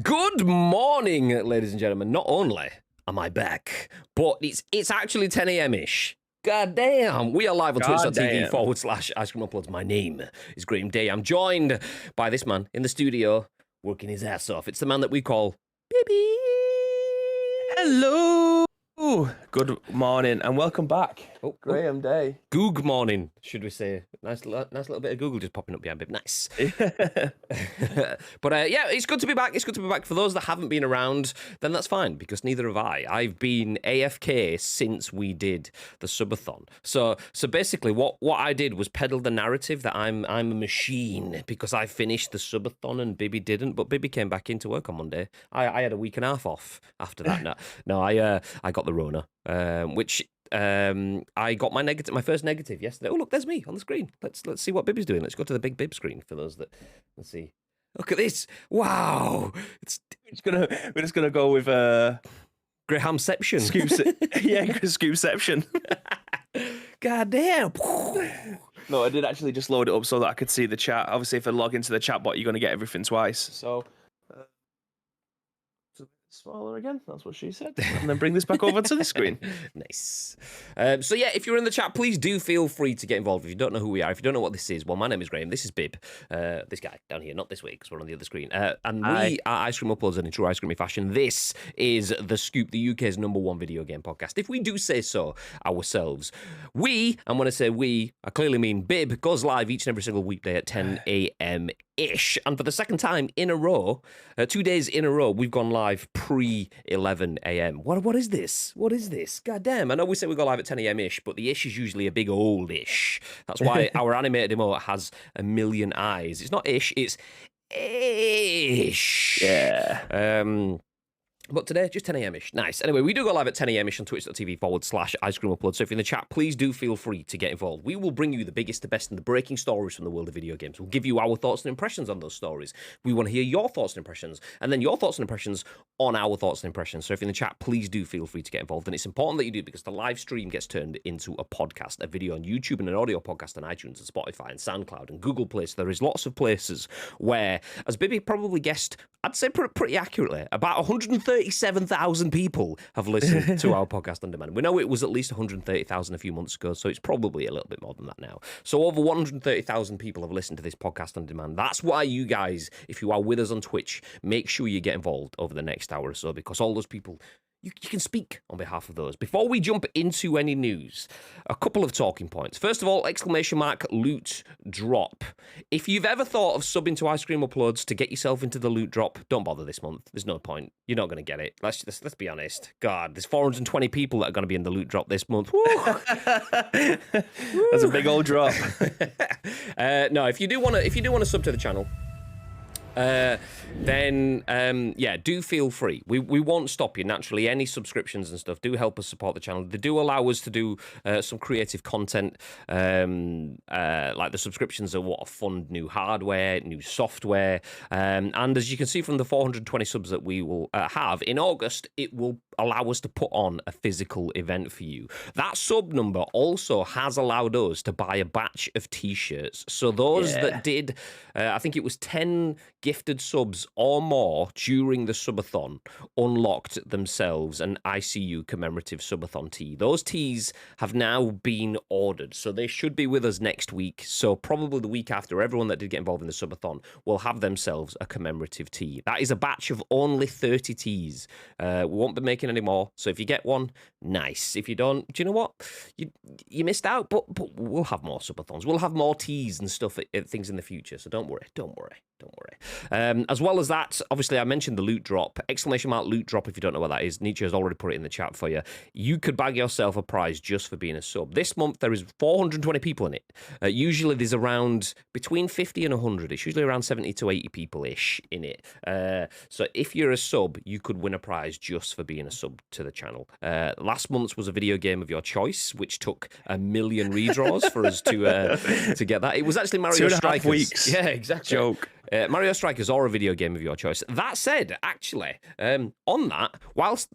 Good morning, ladies and gentlemen. Not only am I back, but it's actually 10 a.m.-ish. God damn. We are live on twitch.tv/Ice Cream Uploads. My name is Graham Day. I'm joined by this man in the studio, working his ass off. It's the man that we call Bibby. Hello. Good morning and welcome back. Graham Day. Goog morning, should we say. Nice little bit of Google just popping up behind Bib. Nice. But yeah, it's good to be back. It's good to be back. For those that haven't been around, then that's fine, because neither have I. I've been AFK since we did the subathon. So basically what I did was peddle the narrative that I'm a machine because I finished the subathon and Bibby didn't, but Bibby came back into work on Monday. I had a week and a half off after that. No, I got the Rona, which I got my first negative yesterday. Oh, look, there's me on the screen. Let's see what Bibby's doing. Let's go to the big Bib screen for those that. Let's see. Look at this. Wow. We're just gonna go with Grahamception. Scoopception. God damn. No, I did actually just load it up so that I could see the chat. Obviously, if I log into the chat bot, you're gonna get everything twice. So. Smaller again, that's what she said. And then bring this back over to the screen. Nice. So yeah, if you're in the chat, please do feel free to get involved. If you don't know who we are, if you don't know what this is, well, my name is Graham. This is Bib. This guy down here, not this way, because we're on the other screen. And we are Ice Cream Uploads, and in true Ice Creamy fashion, this is The Scoop, the UK's #1 video game podcast. If we do say so ourselves, and when I say we, I clearly mean Bib, goes live each and every single weekday at 10 a.m.-ish. And for the second time in a row, 2 days in a row, we've gone live pre-11 a.m. What is this? What is this? God damn. I know we say we go live at 10 a.m.-ish, but the ish is usually a big old ish. That's why our animated emote has a million eyes. It's not ish, it's ish. Yeah. But today, just 10 a.m.-ish. Nice. Anyway, we do go live at 10 a.m.-ish on twitch.tv/Ice Cream Upload. So if you're in the chat, please do feel free to get involved. We will bring you the biggest, the best, and the breaking stories from the world of video games. We'll give you our thoughts and impressions on those stories. We want to hear your thoughts and impressions, and then your thoughts and impressions on our thoughts and impressions. So if you're in the chat, please do feel free to get involved. And it's important that you do, because the live stream gets turned into a podcast, a video on YouTube, and an audio podcast on iTunes and Spotify and SoundCloud and Google Play. So there is lots of places where, as Bibby probably guessed, I'd say pretty accurately, about 137,000 people have listened to our podcast on demand. We know it was at least 130,000 a few months ago, so it's probably a little bit more than that now. So over 130,000 people have listened to this podcast on demand. That's why you guys, if you are with us on Twitch, make sure you get involved over the next hour or so, because all those people, you can speak on behalf of those. Before we jump into any news, a couple of talking points. First of all, ! Loot drop. If you've ever thought of subbing to Ice Cream Uploads to get yourself into the loot drop, don't bother this month. There's no point. You're not going to get it. Let's be honest. God, there's 420 people that are going to be in the loot drop this month. That's a big old drop. No, if you do want to sub to the channel, then yeah, do feel free. We won't stop you. Naturally, any subscriptions and stuff do help us support the channel. They do allow us to do some creative content, like the subscriptions are what fund new hardware, new software, and as you can see from the 420 subs that we will have in August, it will allow us to put on a physical event for you. That sub number also has allowed us to buy a batch of t-shirts. So those that did, I think it was 10 gifted subs or more during the subathon, unlocked themselves an ICU commemorative subathon tee. Those tees have now been ordered, so they should be with us next week. So probably the week after, everyone that did get involved in the subathon will have themselves a commemorative tee. That is a batch of only 30 tees. We won't be making any more, so if you get one, nice. If you don't, do you know what? You missed out, but we'll have more subathons. We'll have more tees and stuff, things in the future, so don't worry. As well as that, obviously, I mentioned the loot drop. ! Loot drop, if you don't know what that is. Nietzsche has already put it in the chat for you. You could bag yourself a prize just for being a sub. This month, there is 420 people in it. Usually, there's around between 50 and 100. It's usually around 70 to 80 people-ish in it. So if you're a sub, you could win a prize just for being a sub to the channel. Last month's was a video game of your choice, which took 1 million redraws for us to get that. It was actually Mario Strikers. 2.5 weeks. Yeah, exactly. Joke. Mario Strikers or a video game of your choice. That said, actually, on that, whilst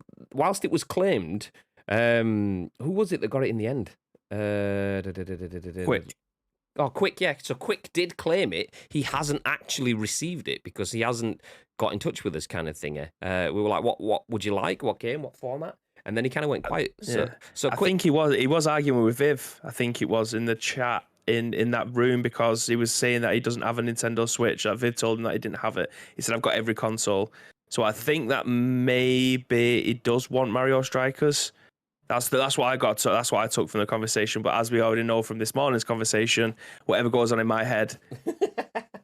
it was claimed, who was it that got it in the end? Quit. Oh, Quick, yeah. So Quick did claim it. He hasn't actually received it because he hasn't got in touch with us, kind of thing. We were like, what would you like? What game? What format? And then he kind of went quiet. So I Quick, think he was arguing with Viv. I think it was in the chat in that room because he was saying that he doesn't have a Nintendo Switch. That Viv told him that he didn't have it. He said, "I've got every console." So I think that maybe he does want Mario Strikers. That's what I got. That's what I took from the conversation. But as we already know from this morning's conversation, whatever goes on in my head,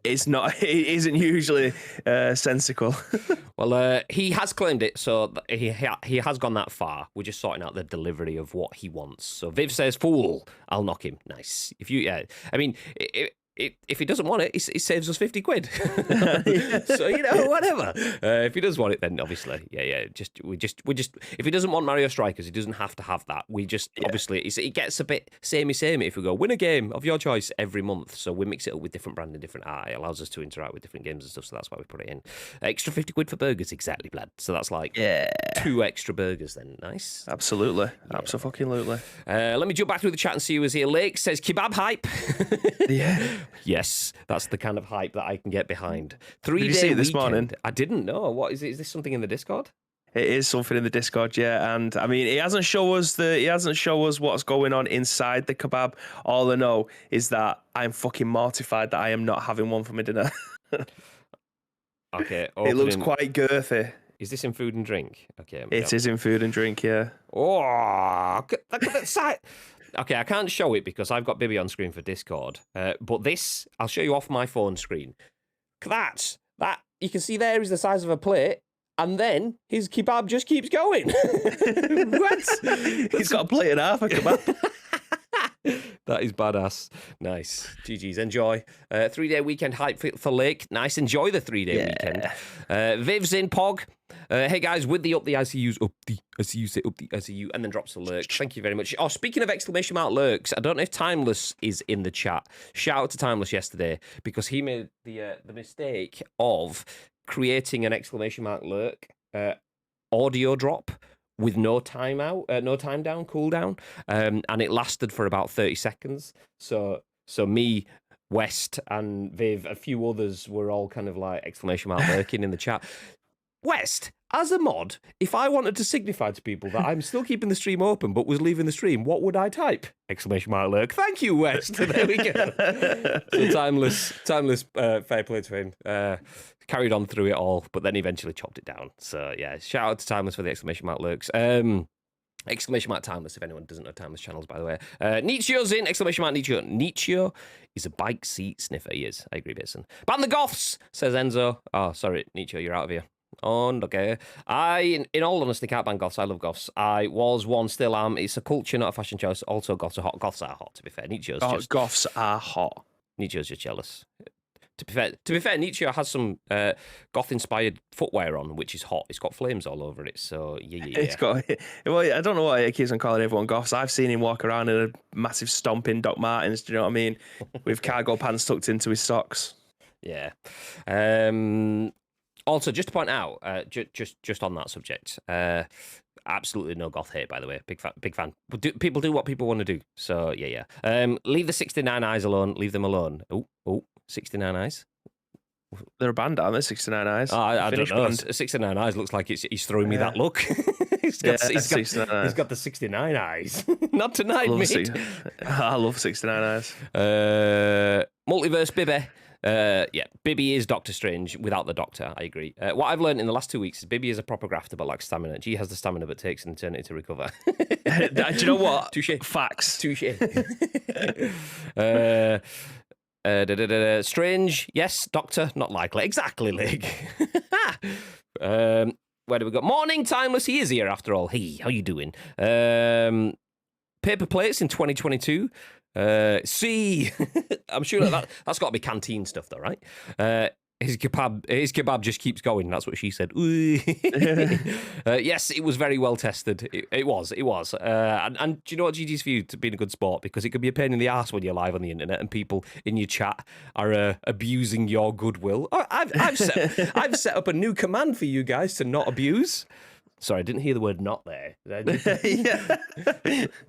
it's not. It isn't usually sensical. well, he has claimed it, so he has gone that far. We're just sorting out the delivery of what he wants. So Viv says, "Fool, I'll knock him." Nice. I mean. If he doesn't want it, he saves us 50 quid. So, whatever. If he does want it, then obviously, we just. If he doesn't want Mario Strikers, he doesn't have to have that. We just, obviously, it gets a bit samey if we go, win a game of your choice every month. So we mix it up with different brand and different art. It allows us to interact with different games and stuff, so that's why we put it in. Extra 50 quid for burgers, exactly, Blad. So that's like 2 extra burgers then. Nice. Absolutely. Absolutely. Let me jump back through the chat and see who is here. Lake says, kebab hype. Yeah. Yes, that's the kind of hype that I can get behind. 3 day Did you see it this weekend. morning? I didn't know. What is it? Is this something in the Discord? It is something in the Discord, yeah. And I mean, he hasn't shown us what's going on inside the kebab. All I know is that I'm fucking mortified that I am not having one for my dinner. Okay. It looks quite girthy. Is this in food and drink? Okay. It is in food and drink, yeah. Oh, look at that side. Okay, I can't show it because I've got Bibby on screen for Discord. But this, I'll show you off my phone screen. That you can see there is the size of a plate, and then his kebab just keeps going. What? He's got a plate and a half of kebab. That is badass. Nice. GG's. Enjoy. 3 day weekend hype for Lake. Nice. Enjoy the 3 day weekend. Viv's in Pog. Hey guys, with the up the ICUs, up the ICU, say up the ICU, and then drops a lurk. Thank you very much. Oh, speaking of exclamation mark lurks, I don't know if Timeless is in the chat. Shout out to Timeless yesterday because he made the mistake of creating an exclamation mark lurk audio drop with no time out, no time down, cooldown, and it lasted for about 30 seconds. So me, West, and Viv, a few others were all kind of like exclamation mark lurking in the chat. West, as a mod, if I wanted to signify to people that I'm still keeping the stream open but was leaving the stream, what would I type? Exclamation mark lurk. Thank you, West. There we go. So timeless, fair play to him. Carried on through it all, but then eventually chopped it down. So yeah, shout out to Timeless for the exclamation mark lurks. Exclamation mark Timeless, if anyone doesn't know Timeless channels, by the way. Nietzsche's in, exclamation mark Nietzsche. Nietzsche is a bike seat sniffer, he is. I agree, Basin. Ban the Goths, says Enzo. Oh, sorry, Nietzsche, you're out of here. And okay. In all honesty, can't ban goths. I love goths. I was one, still am. It's a culture, not a fashion choice. Also, goths are hot. Goths are hot, to be fair. Goths are hot. Nietzsche's just jealous. To be fair, Nietzsche has some goth-inspired footwear on, which is hot. It's got flames all over it, so yeah. It's got. Well, I don't know why he keeps on calling everyone goths. I've seen him walk around in a massive stomping Doc Martens. Do you know what I mean? With cargo pants tucked into his socks. Yeah. Also, just to point out, just on that subject, absolutely no goth hate, by the way. Big fan. People do what people want to do. So yeah. Leave the 69 Eyes alone. Leave them alone. Oh, 69 Eyes. They're a band, aren't they? 69 Eyes. I don't know. 69 Eyes looks like he's throwing me that look. he's got the 69 eyes. Not tonight, mate. I love 69 Eyes. Multiverse Bibby. Bibby is Doctor Strange without the Doctor. I agree. What I've learned in the last 2 weeks is Bibby is a proper grafter but lacks stamina. G has the stamina but takes an eternity to recover. Do you know what? Touche. Facts. Touche. Strange, yes. Doctor, not likely. Exactly, Lig. Where do we go? Morning, Timeless. He is here after all. Hey, how you doing? Paper plates in 2022. See, I'm sure that's got to be canteen stuff, though, right? His kebab just keeps going. That's what she said. Yes, it was very well tested. It was. And do you know what GG's view to being a good sport? Because it can be a pain in the ass when you're live on the internet and people in your chat are abusing your goodwill. I've set up a new command for you guys to not abuse. Sorry, I didn't hear the word "not" there. Yeah.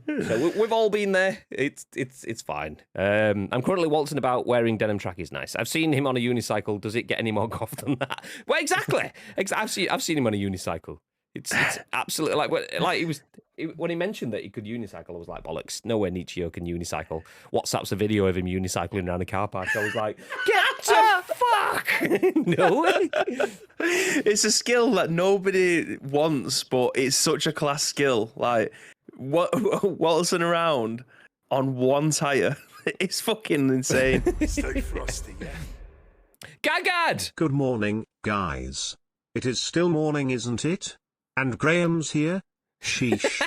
So we've all been there. It's fine. I'm currently waltzing about wearing denim trackies. Nice. I've seen him on a unicycle. Does it get any more goth than that? Well, exactly. I've seen him on a unicycle. It's absolutely like he was when he mentioned that he could unicycle. I was like, bollocks. Nowhere Nietzsche can unicycle. WhatsApp's a video of him unicycling around a car park. I was like, get the fuck. No way. It's a skill that nobody wants, but it's such a class skill. Like waltzing around on one tire. It's fucking insane. Stay frosty, yeah. Gagad! Good morning, guys. It is still morning, isn't it? And Graham's here? Sheesh.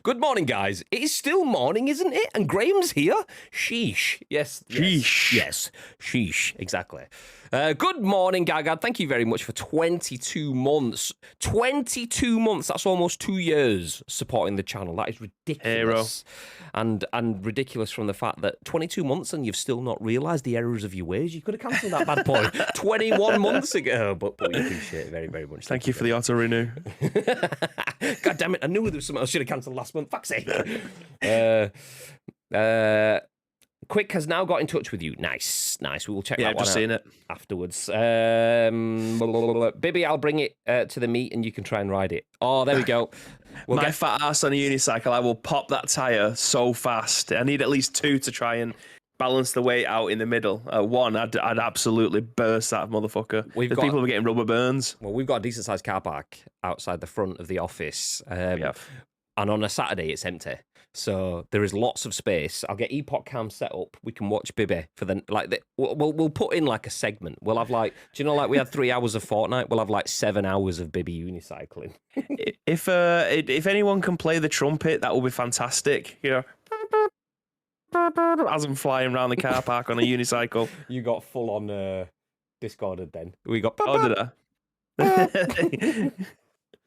Good morning, guys. It is still morning, isn't it? And Graham's here? Sheesh. Yes. Sheesh. Yes. Sheesh. Exactly. Good morning, Gagad. Thank you very much for 22 months. 22 months. That's almost 2 years supporting the channel. That is ridiculous. And ridiculous from the fact that 22 months and you've still not realised the errors of your ways. You could have cancelled that bad boy 21 months ago. But we appreciate it very, very much. Thank you for the auto renew. God damn it. I knew there was something I should have cancelled last month. Fuck's sake. Quick has now got in touch with you. Nice. We will check that I've one just out seen it afterwards. Bibby, I'll bring it to the meet and you can try and ride it. Oh, there we go. My fat ass on a unicycle, I will pop that tyre so fast. I need at least 2 to try and balance the weight out in the middle. One, I'd absolutely burst that motherfucker. People are getting rubber burns. Well, we've got a decent sized car park outside the front of the office. And on a Saturday, it's empty. So there is lots of space. I'll get Epoch Cam set up. We can watch Bibby for we'll put in like a segment. We'll have like, do you know, like we had 3 hours of Fortnite. We'll have like 7 hours of Bibby unicycling. If anyone can play the trumpet, that will be fantastic. You know, as I'm flying around the car park on a unicycle. You got full on Discorded then. We got. Oh, did I?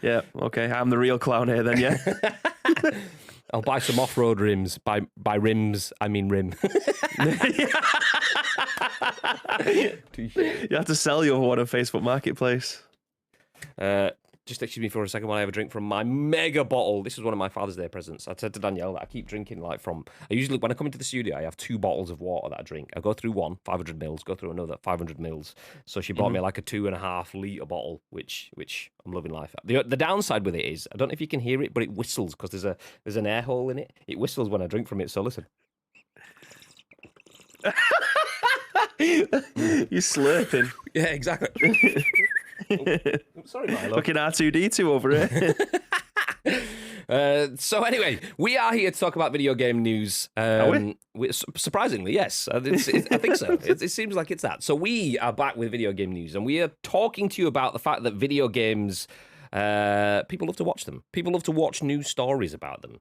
Yeah. Okay. I'm the real clown here then. Yeah. I'll buy some off-road rims. By rims, I mean rim. You have to sell your one on Facebook Marketplace. Just excuse me for a second while I have a drink from my mega bottle. This is one of my Father's Day presents. I said to Danielle that I keep drinking I usually, when I come into the studio, I have 2 bottles of water that I drink. I go through one, 500 mils, go through another, 500 mils. So she bought me like a 2.5 litre bottle, which I'm loving life. The downside with it is, I don't know if you can hear it, but it whistles because there's an air hole in it. It whistles when I drink from it, so listen. You're slurping. Yeah, exactly. Sorry, Milo. Looking R2D2 over here. So anyway, we are here to talk about video game news. Are we? Surprisingly, yes. I think so. It seems like it's that. So we are back with video game news, and we are talking to you about the fact that video games, people love to watch them. People love to watch news stories about them.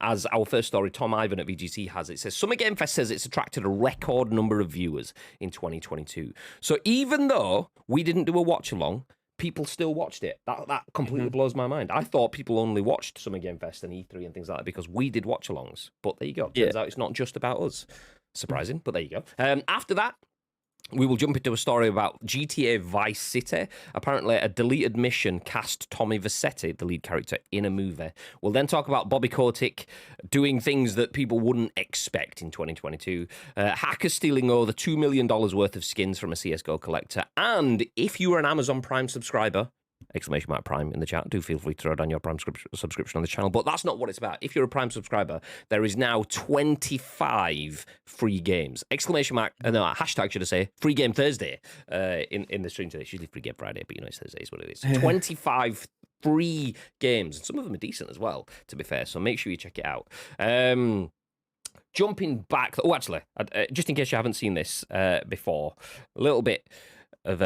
As our first story, Tom Ivan at VGC has it says, Summer Game Fest says it's attracted a record number of viewers in 2022. So even though we didn't do a watch along, people still watched it. That completely blows my mind. I thought people only watched Summer Game Fest and E3 and things like that because we did watch alongs. But there you go. Turns out it's not just about us. Surprising, but there you go. After that, we will jump into a story about GTA Vice City. Apparently, a deleted mission cast Tommy Vercetti, the lead character, in a movie. We'll then talk about Bobby Kotick doing things that people wouldn't expect in 2022. Hackers stealing over $2 million worth of skins from a CSGO collector. And if you are an Amazon Prime subscriber, exclamation mark Prime in the chat, do feel free to throw down your Prime subscription on the channel. But that's not what it's about. If you're a Prime subscriber, there is now 25 free games. Exclamation mark, no, hashtag should I say, Free Game Thursday in the stream today. It's usually Free Game Friday, but you know, it's Thursday is what it is. 25 free games, and some of them are decent as well, to be fair. So make sure you check it out. Jumping back, actually, just in case you haven't seen this before, a little bit of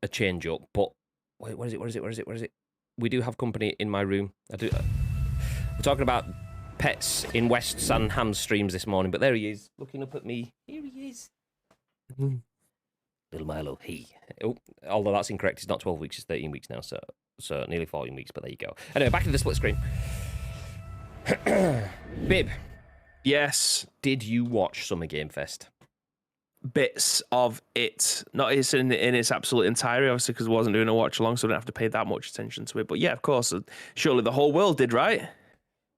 a change up, but wait, where is it? We do have company in my room. We're talking about pets in West Sandham's streams this morning, but there he is, looking up at me. Here he is. Little Milo, although that's incorrect, it's not 12 weeks, it's 13 weeks now, so nearly 14 weeks, but there you go. Anyway, back to the split screen. Bib. Yes. Did you watch Summer Game Fest? bits of it, not in its absolute entirety, obviously, because I wasn't doing a watch along, so I didn't have to pay that much attention to it. But yeah, of course, surely the whole world did, right?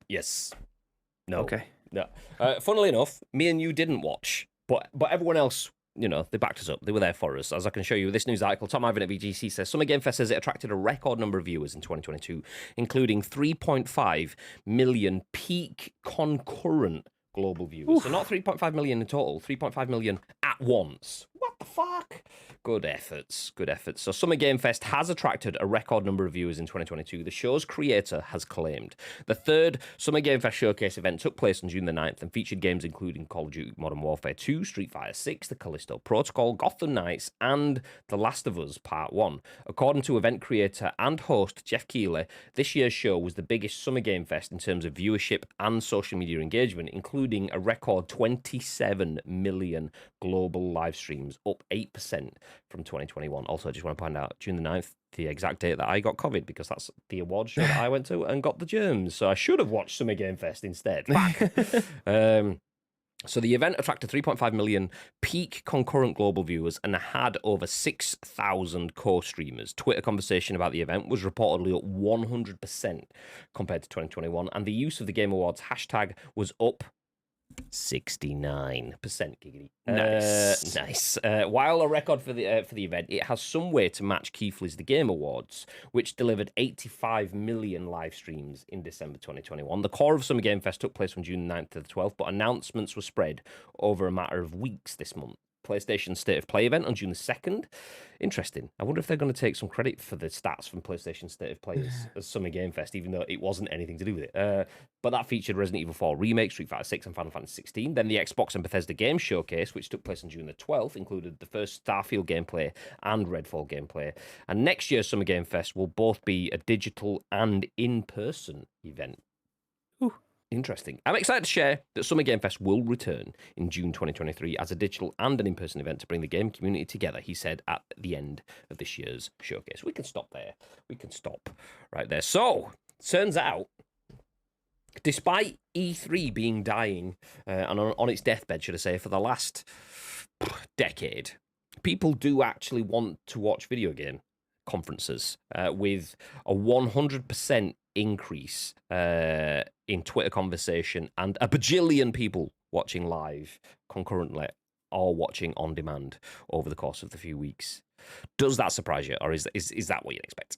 Yes. No. Okay. No. Funnily enough, me and you didn't watch, but everyone else, you know, they backed us up. They were there for us. As I can show you this news article, Tom Ivan at VGC says Summer Game Fest says it attracted a record number of viewers in 2022, including 3.5 million peak concurrent global viewers. Oof. So not 3.5 million in total, 3.5 million at once. What the fuck? Good efforts. Good efforts. So Summer Game Fest has attracted a record number of viewers in 2022. The show's creator has claimed. The third Summer Game Fest showcase event took place on June the 9th and featured games including Call of Duty Modern Warfare 2, Street Fighter 6, The Callisto Protocol, Gotham Knights, and The Last of Us Part 1. According to event creator and host Jeff Keighley, this year's show was the biggest Summer Game Fest in terms of viewership and social media engagement, including a record 27 million global live streams, up 8% from 2021. Also, I just want to point out, June the 9th, the exact date that I got COVID, because that's the award show that I went to and got the germs. So I should have watched Summer Game Fest instead. So the event attracted 3.5 million peak concurrent global viewers and had over 6,000 co-streamers. Twitter conversation about the event was reportedly up 100% compared to 2021, and the use of the Game Awards hashtag was up 69%. Giggity. Nice. While a record for the event, it has some way to match Keithley's The Game Awards, which delivered 85 million live streams in December 2021. The core of Summer Game Fest took place from June 9th to the 12th, but announcements were spread over a matter of weeks this month. PlayStation State of Play event on June the 2nd. Interesting. I wonder if they're going to take some credit for the stats from PlayStation State of Play as Summer Game Fest, even though it wasn't anything to do with it. But that featured Resident Evil 4 Remake, Street Fighter 6, and Final Fantasy 16. Then the Xbox and Bethesda Games Showcase, which took place on June the 12th, included the first Starfield gameplay and Redfall gameplay. And next year's Summer Game Fest will both be a digital and in-person event. Ooh. Interesting. I'm excited to share that Summer Game Fest will return in June 2023 as a digital and an in-person event to bring the game community together, he said at the end of this year's showcase. We can stop there. We can stop right there. So, turns out, despite E3 being dying and on its deathbed, should I say, for the last decade, people do actually want to watch video game conferences with a 100% increase in Twitter conversation and a bajillion people watching live concurrently or watching on demand over the course of the few weeks. Does that surprise you, or is that what you'd expect?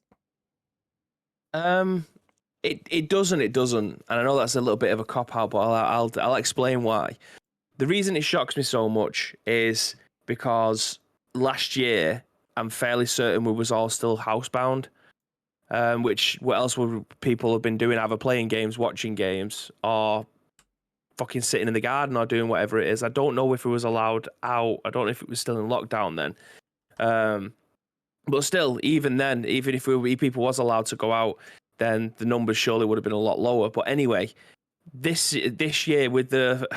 It doesn't, and I know that's a little bit of a cop out, but I'll explain why. The reason it shocks me so much is because last year I'm fairly certain we was all still housebound. Which, what else would people have been doing? Either playing games, watching games, or fucking sitting in the garden or doing whatever it is. I don't know if it was allowed out. I don't know if it was still in lockdown then. But still, even then, even if people was allowed to go out, then the numbers surely would have been a lot lower. But anyway, this year with the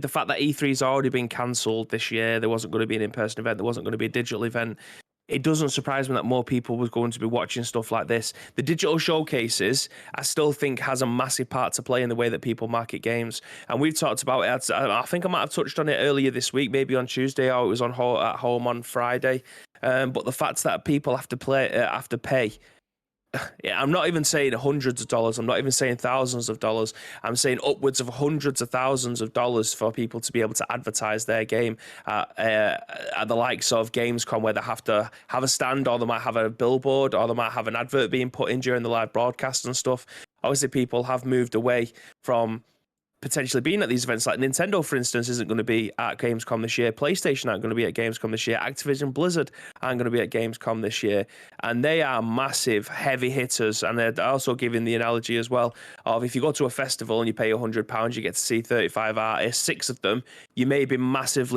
fact that E3's already been cancelled this year, there wasn't going to be an in-person event, there wasn't going to be a digital event. It doesn't surprise me that more people was going to be watching stuff like this. The digital showcases, I still think, has a massive part to play in the way that people market games. And we've talked about it. I think I might have touched on it earlier this week, maybe on Tuesday, or it was at home on Friday. But the fact that people have to pay. Yeah, I'm not even saying hundreds of dollars. I'm not even saying thousands of dollars. I'm saying upwards of hundreds of thousands of dollars for people to be able to advertise their game at the likes of Gamescom, where they have to have a stand, or they might have a billboard, or they might have an advert being put in during the live broadcast and stuff. Obviously, people have moved away from potentially being at these events. Like Nintendo, for instance, isn't going to be at Gamescom this year. PlayStation aren't going to be at Gamescom this year. Activision Blizzard aren't going to be at Gamescom this year. And they are massive, heavy hitters. And they're also giving the analogy as well of, if you go to a festival and you pay £100, you get to see 35 artists, 6 of them you may be massive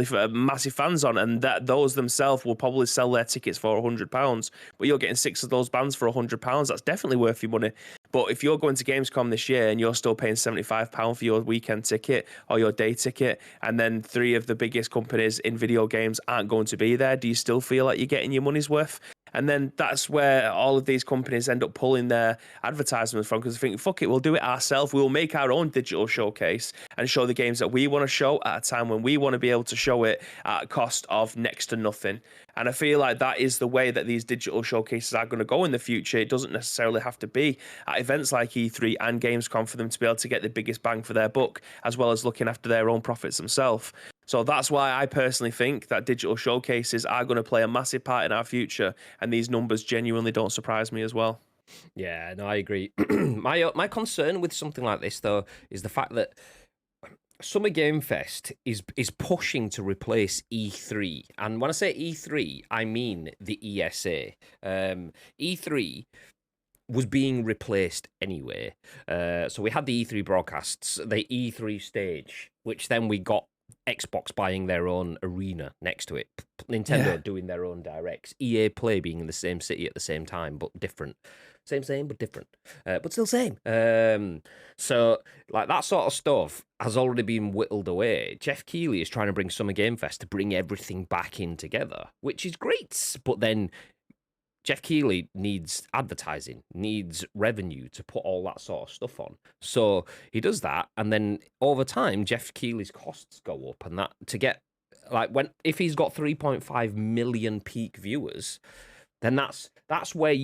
fans on, and that those themselves will probably sell their tickets for £100. But you're getting 6 of those bands for £100. That's definitely worth your money. But if you're going to Gamescom this year and you're still paying £75 for your weekend ticket or your day ticket, and then 3 of the biggest companies in video games aren't going to be there, do you still feel like you're getting your money's worth? And then that's where all of these companies end up pulling their advertisements from, because they think, fuck it, we'll do it ourselves. We'll make our own digital showcase and show the games that we want to show at a time when we want to be able to show it at a cost of next to nothing. And I feel like that is the way that these digital showcases are going to go in the future. It doesn't necessarily have to be at events like E3 and Gamescom for them to be able to get the biggest bang for their buck, as well as looking after their own profits themselves. So that's why I personally think that digital showcases are going to play a massive part in our future, and these numbers genuinely don't surprise me as well. Yeah, no, I agree. My concern with something like this, though, is the fact that Summer Game Fest is pushing to replace E3. And when I say E3, I mean the ESA. E3 was being replaced anyway. So we had the E3 broadcasts, the E3 stage, which then we got Xbox buying their own arena next to it, Nintendo doing their own directs, EA Play being in the same city at the same time, but different. Same, but different. But still same. So, like, that sort of stuff has already been whittled away. Jeff Keighley is trying to bring Summer Game Fest to bring everything back in together, which is great. But then Jeff Keighley needs advertising, needs revenue to put all that sort of stuff on. So he does that, and then over time, Jeff Keighley's costs go up, and that to get, like, if he's got 3.5 million peak viewers, then that's where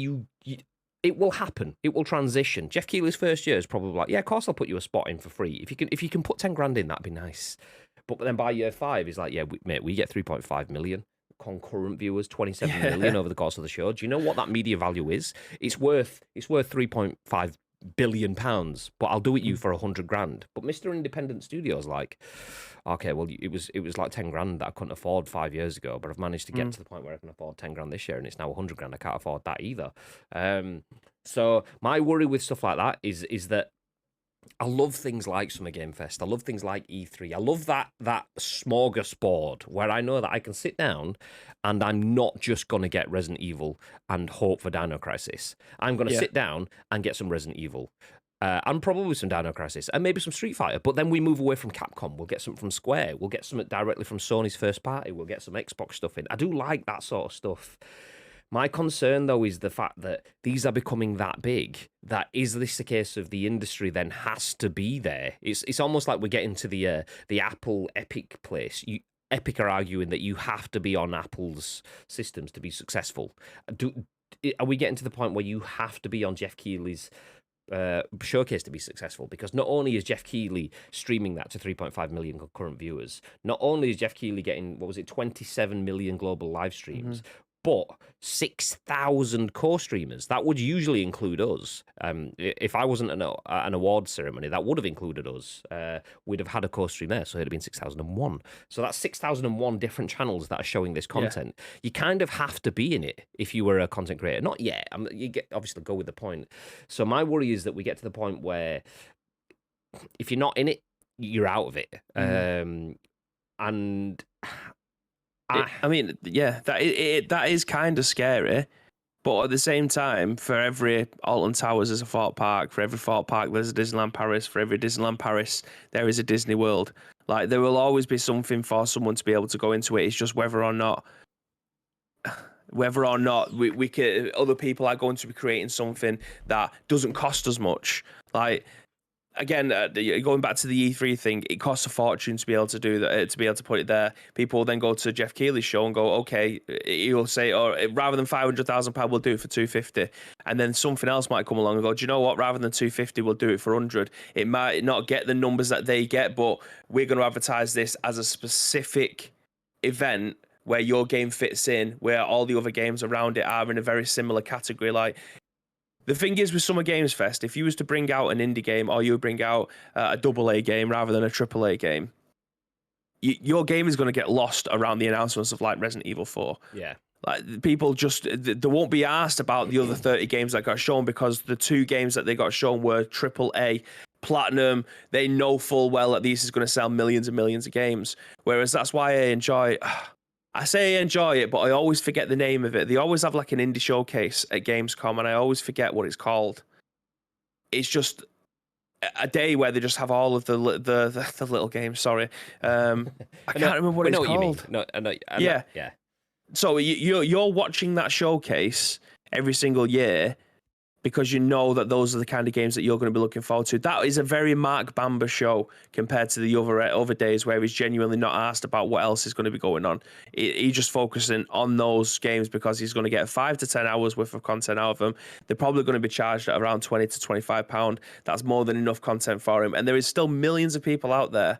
it will happen. It will transition. Jeff Keighley's first year is probably like, yeah, of course I'll put you a spot in for free. If you can put 10 grand in, that'd be nice. But then by year 5, he's like, yeah, mate, we get 3.5 million concurrent viewers, 27 million over the course of the show. Do you know what that media value is? It's worth 3.5 billion pounds, but I'll do it you for 100 grand. But Mr. Independent Studios like, okay, well, it was like 10 grand that I couldn't afford 5 years ago, but I've managed to get to the point where I can afford 10 grand this year, and it's now 100 grand. I can't afford that either. So my worry with stuff like that is that I love things like Summer Game Fest. I love things like E3. I love that smorgasbord where I know that I can sit down and I'm not just going to get Resident Evil and hope for Dino Crisis. I'm going to sit down and get some Resident Evil. And probably some Dino Crisis and maybe some Street Fighter. But then we move away from Capcom. We'll get something from Square. We'll get something directly from Sony's first party. We'll get some Xbox stuff in. I do like that sort of stuff. My concern, though, is the fact that these are becoming that big. That is this the case of the industry then has to be there. It's almost like we're getting to the Apple Epic place. Epic are arguing that you have to be on Apple's systems to be successful. Are we getting to the point where you have to be on Jeff Keighley's showcase to be successful? Because not only is Jeff Keighley streaming that to 3.5 million concurrent viewers, not only is Jeff Keighley getting, 27 million global live streams, but 6,000 co-streamers. That would usually include us. If I wasn't an award ceremony, that would have included us. We'd have had a co-stream there, so it'd have been 6,001. So that's 6,001 different channels that are showing this content. Yeah. You kind of have to be in it if you were a content creator. Not yet. You get obviously go with the point. So my worry is that we get to the point where if you're not in it, you're out of it. And I mean, yeah, that is kind of scary, but at the same time, for every Alton Towers there's a Thorpe Park, for every Thorpe Park there's a Disneyland Paris, for every Disneyland Paris there is a Disney World. Like, there will always be something for someone to be able to go into it. It's just whether or not we can, other people are going to be creating something that doesn't cost as much. Like, again, going back to the E3 thing, it costs a fortune to be able to do that, to be able to put it there. People will then go to Jeff Keighley's show and go, okay, he'll say, rather than £500,000, we'll do it for 250. And then something else might come along and go, do you know what? Rather than 250, we'll do it for 100. It might not get the numbers that they get, but we're going to advertise this as a specific event where your game fits in, where all the other games around it are in a very similar category. Like, the thing is with Summer Games Fest, if you was to bring out an indie game or you bring out a AA game rather than a AAA game, your game is going to get lost around the announcements of like Resident Evil 4. Yeah. Like, people just, they won't be asked about the other 30 games that got shown because the 2 games that they got shown were AAA, platinum. They know full well that this is going to sell millions and millions of games. Whereas that's why I say I enjoy it, but I always forget the name of it. They always have like an indie showcase at Gamescom, and I always forget what it's called. It's just a day where they just have all of the little games. Sorry, I can't remember what it's called. No, yeah. So you're watching that showcase every single year because you know that those are the kind of games that you're going to be looking forward to. That is a very Mark Bamber show compared to the other days where he's genuinely not asked about what else is going to be going on. He's just focusing on those games because he's going to get 5 to 10 hours worth of content out of them. They're probably going to be charged at around £20 to £25. That's more than enough content for him. And there is still millions of people out there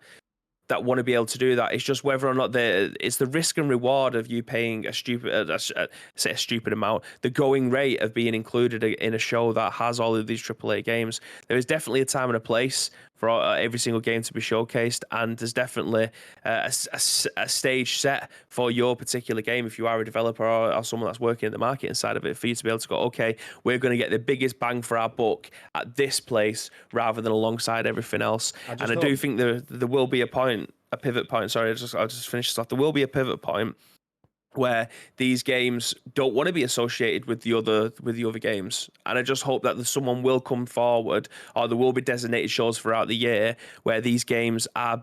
that want to be able to do that. It's just whether or not it's the risk and reward of you paying a stupid amount, the going rate of being included in a show that has all of these AAA games. There is definitely a time and a place for every single game to be showcased, and there's definitely a stage set for your particular game if you are a developer or someone that's working in the marketing side of it, for you to be able to go, okay, we're going to get the biggest bang for our buck at this place rather than alongside everything else. I do think there will be a pivot point. Sorry, I'll just finish this off. There will be a pivot point where these games don't want to be associated with the other games, and I just hope that someone will come forward, or there will be designated shows throughout the year where these games are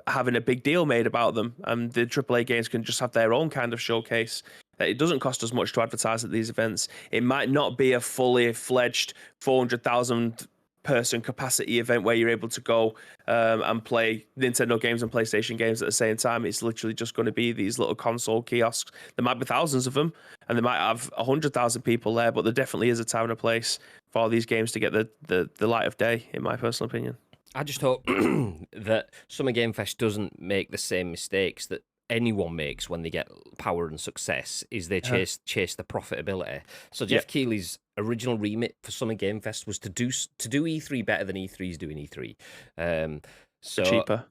having a big deal made about them, and the AAA games can just have their own kind of showcase. It doesn't cost as much to advertise at these events. It might not be a fully fledged 400,000 person capacity event where you're able to go and play Nintendo games and PlayStation games at the same time. It's literally just going to be these little console kiosks. There might be thousands of them, and they might have 100,000 people there, but there definitely is a time and a place for these games to get the light of day, in my personal opinion. I just hope that Summer Game Fest doesn't make the same mistakes that anyone makes when they get power and success, is they chase the profitability. So Jeff Keighley's original remit for Summer Game Fest was to do E3 better than E3's doing E3. So cheaper.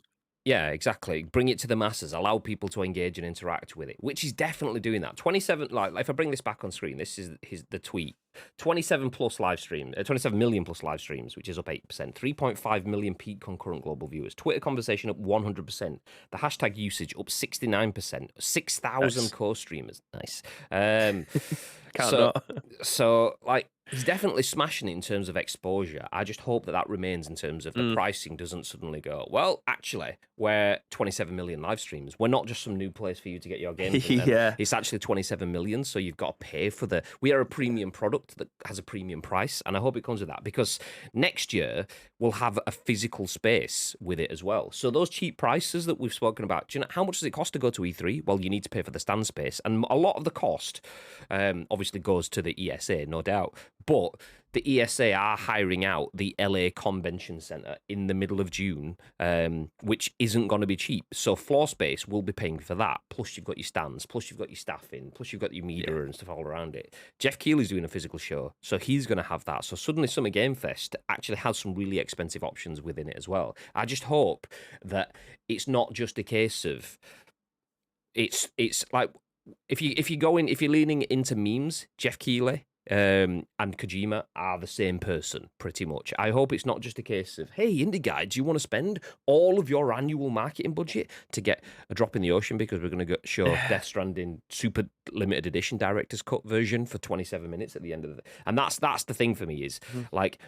Yeah, exactly. Bring it to the masses. Allow people to engage and interact with it, which is definitely doing that. 27, like if I bring this back on screen, this is the tweet. 27 million plus live streams, which is up 8%. 3.5 million peak concurrent global viewers. Twitter conversation up 100%. The hashtag usage up 69%. 6,000 co-streamers. Nice. So like, he's definitely smashing it in terms of exposure. I just hope that remains in terms of the pricing doesn't suddenly go, well, actually, we're 27 million live streams. We're not just some new place for you to get your games in. It's actually 27 million, so you've got to pay for we are a premium product that has a premium price, and I hope it comes with that, because next year we'll have a physical space with it as well. So those cheap prices that we've spoken about, do you know how much does it cost to go to E3? Well, you need to pay for the stand space, and a lot of the cost obviously goes to the ESA, no doubt. But the ESA are hiring out the LA Convention Center in the middle of June, which isn't going to be cheap. So floor space will be paying for that. Plus you've got your stands, plus you've got your staff in, plus you've got your media and stuff all around it. Jeff Keighley's doing a physical show, so he's going to have that. So suddenly Summer Game Fest actually has some really expensive options within it as well. I just hope that it's not just a case of it's like if you're leaning into memes, Jeff Keighley and Kojima are the same person, pretty much. I hope it's not just a case of, hey, Indie Guy, do you want to spend all of your annual marketing budget to get a drop in the ocean because we're going to show Death Stranding super limited edition director's cut version for 27 minutes at the end of the... And that's the thing for me is, like,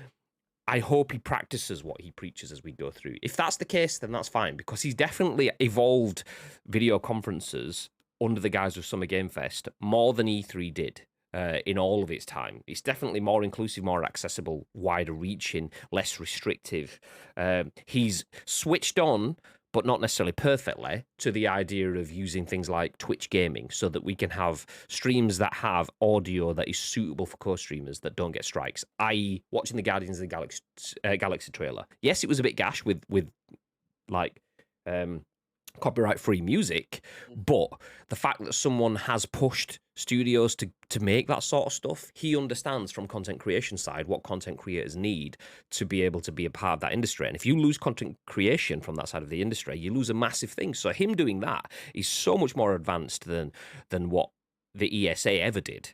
I hope he practices what he preaches as we go through. If that's the case, then that's fine, because he's definitely evolved video conferences under the guise of Summer Game Fest more than E3 did. In all of its time. It's definitely more inclusive, more accessible, wider reaching, less restrictive. He's switched on, but not necessarily perfectly, to the idea of using things like Twitch gaming so that we can have streams that have audio that is suitable for co-streamers that don't get strikes, i.e. watching the Guardians of the Galaxy trailer. Yes, it was a bit gash with like... copyright-free music, but the fact that someone has pushed studios to make that sort of stuff, he understands from content creation side what content creators need to be able to be a part of that industry. And if you lose content creation from that side of the industry, you lose a massive thing. So him doing that is so much more advanced than what the ESA ever did.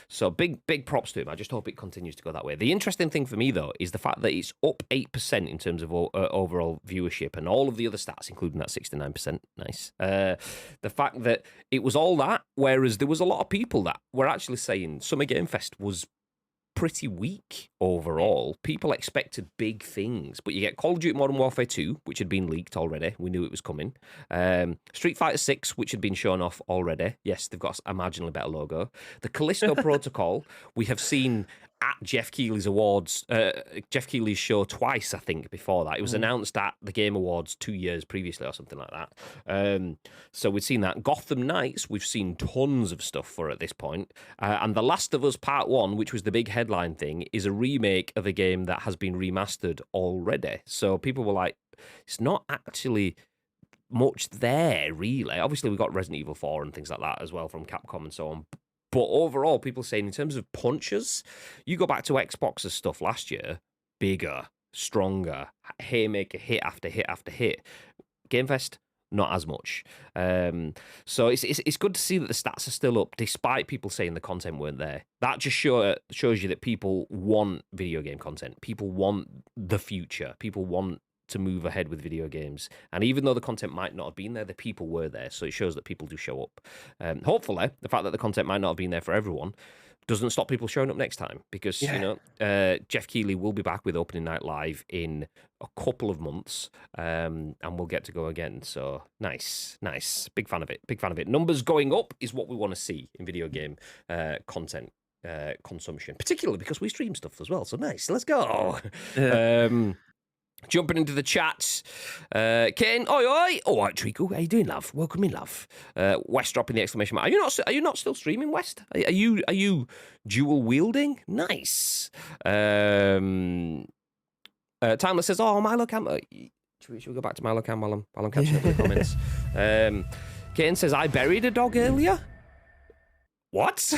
So big props to him. I just hope it continues to go that way. The interesting thing for me, though, is the fact that it's up 8% in terms of overall viewership, and all of the other stats, including that 69%. Nice. The fact that it was all that, whereas there was a lot of people that were actually saying Summer Game Fest was pretty weak overall. People expected big things, but you get Call of Duty Modern Warfare 2, which had been leaked already. We knew it was coming. Street Fighter 6, which had been shown off already. Yes, they've got a marginally better logo. The Callisto Protocol, we have seen at Jeff Keighley's awards, Jeff Keighley's show twice, I think, before that. It was announced at the Game Awards 2 years previously or something like that. So we've seen that. Gotham Knights, we've seen tons of stuff for at this point. And The Last of Us Part 1, which was the big headline thing, is a remake of a game that has been remastered already. So people were like, it's not actually much there, really. Obviously, we've got Resident Evil 4 and things like that as well from Capcom and so on. But overall, people saying in terms of punches, you go back to Xbox's stuff last year, bigger, stronger, haymaker, hit after hit after hit. Game Fest, not as much. So it's good to see that the stats are still up, despite people saying the content weren't there. That just shows you that people want video game content. People want the future. People want to move ahead with video games. And even though the content might not have been there, the people were there. So it shows that people do show up. Hopefully, the fact that the content might not have been there for everyone doesn't stop people showing up next time, because Jeff Keighley will be back with Opening Night Live in a couple of months, and we'll get to go again. So nice. Big fan of it. Numbers going up is what we want to see in video game content consumption, particularly because we stream stuff as well. So nice. Let's go. Jumping into the chat, Ken, oi, all right, Treacle, how you doing, love? Welcome in, love. West dropping the exclamation mark. Are you not still streaming, West? Are you dual wielding? Nice. Timeless says, oh, Milo Cam. Should we go back to Milo Cam while I'm catching up with the comments? Ken says, I buried a dog earlier. What?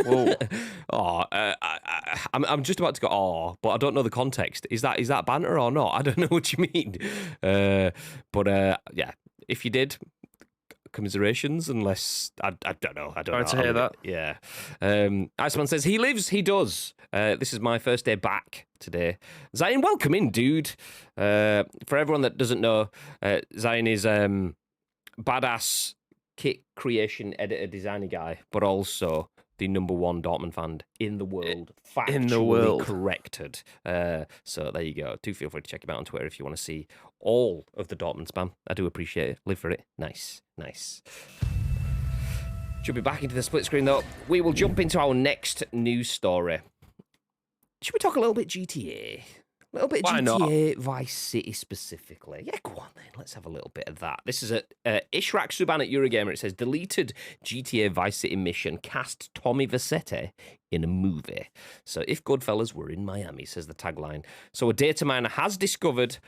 Whoa. I'm just about to go, but I don't know the context. Is that banter or not? I don't know what you mean. But if you did, commiserations, unless, I don't know. Sorry to hear that. Yeah. Iceman says, he lives, he does. This is my first day back today. Zion, welcome in, dude. For everyone that doesn't know, Zion is badass kit creation, editor, designer guy, but also the #1 Dortmund fan in the world. Factually corrected. So there you go. Do feel free to check him out on Twitter if you want to see all of the Dortmund spam. I do appreciate it. Live for it. Nice. Should be back into the split screen, though. We will jump into our next news story. Should we talk a little bit GTA? A little bit of GTA Vice City specifically. Yeah, go on then. Let's have a little bit of that. This is at Ishraq Subhan at Eurogamer. It says, deleted GTA Vice City mission cast Tommy Vercetti in a movie. So if Goodfellas were in Miami, says the tagline. So a data miner has discovered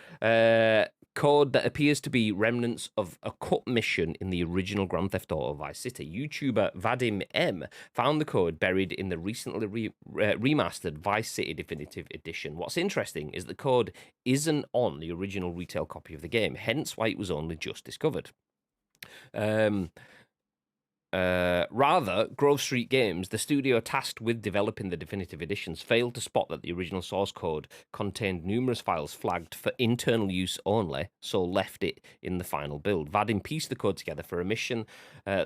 code that appears to be remnants of a cut mission in the original Grand Theft Auto Vice City. YouTuber Vadim M found the code buried in the recently remastered Vice City Definitive Edition. What's interesting is the code isn't on the original retail copy of the game, hence why it was only just discovered. Rather, Grove Street Games, the studio tasked with developing the definitive editions, failed to spot that the original source code contained numerous files flagged for internal use only, so left it in the final build. Vadim pieced the code together for a mission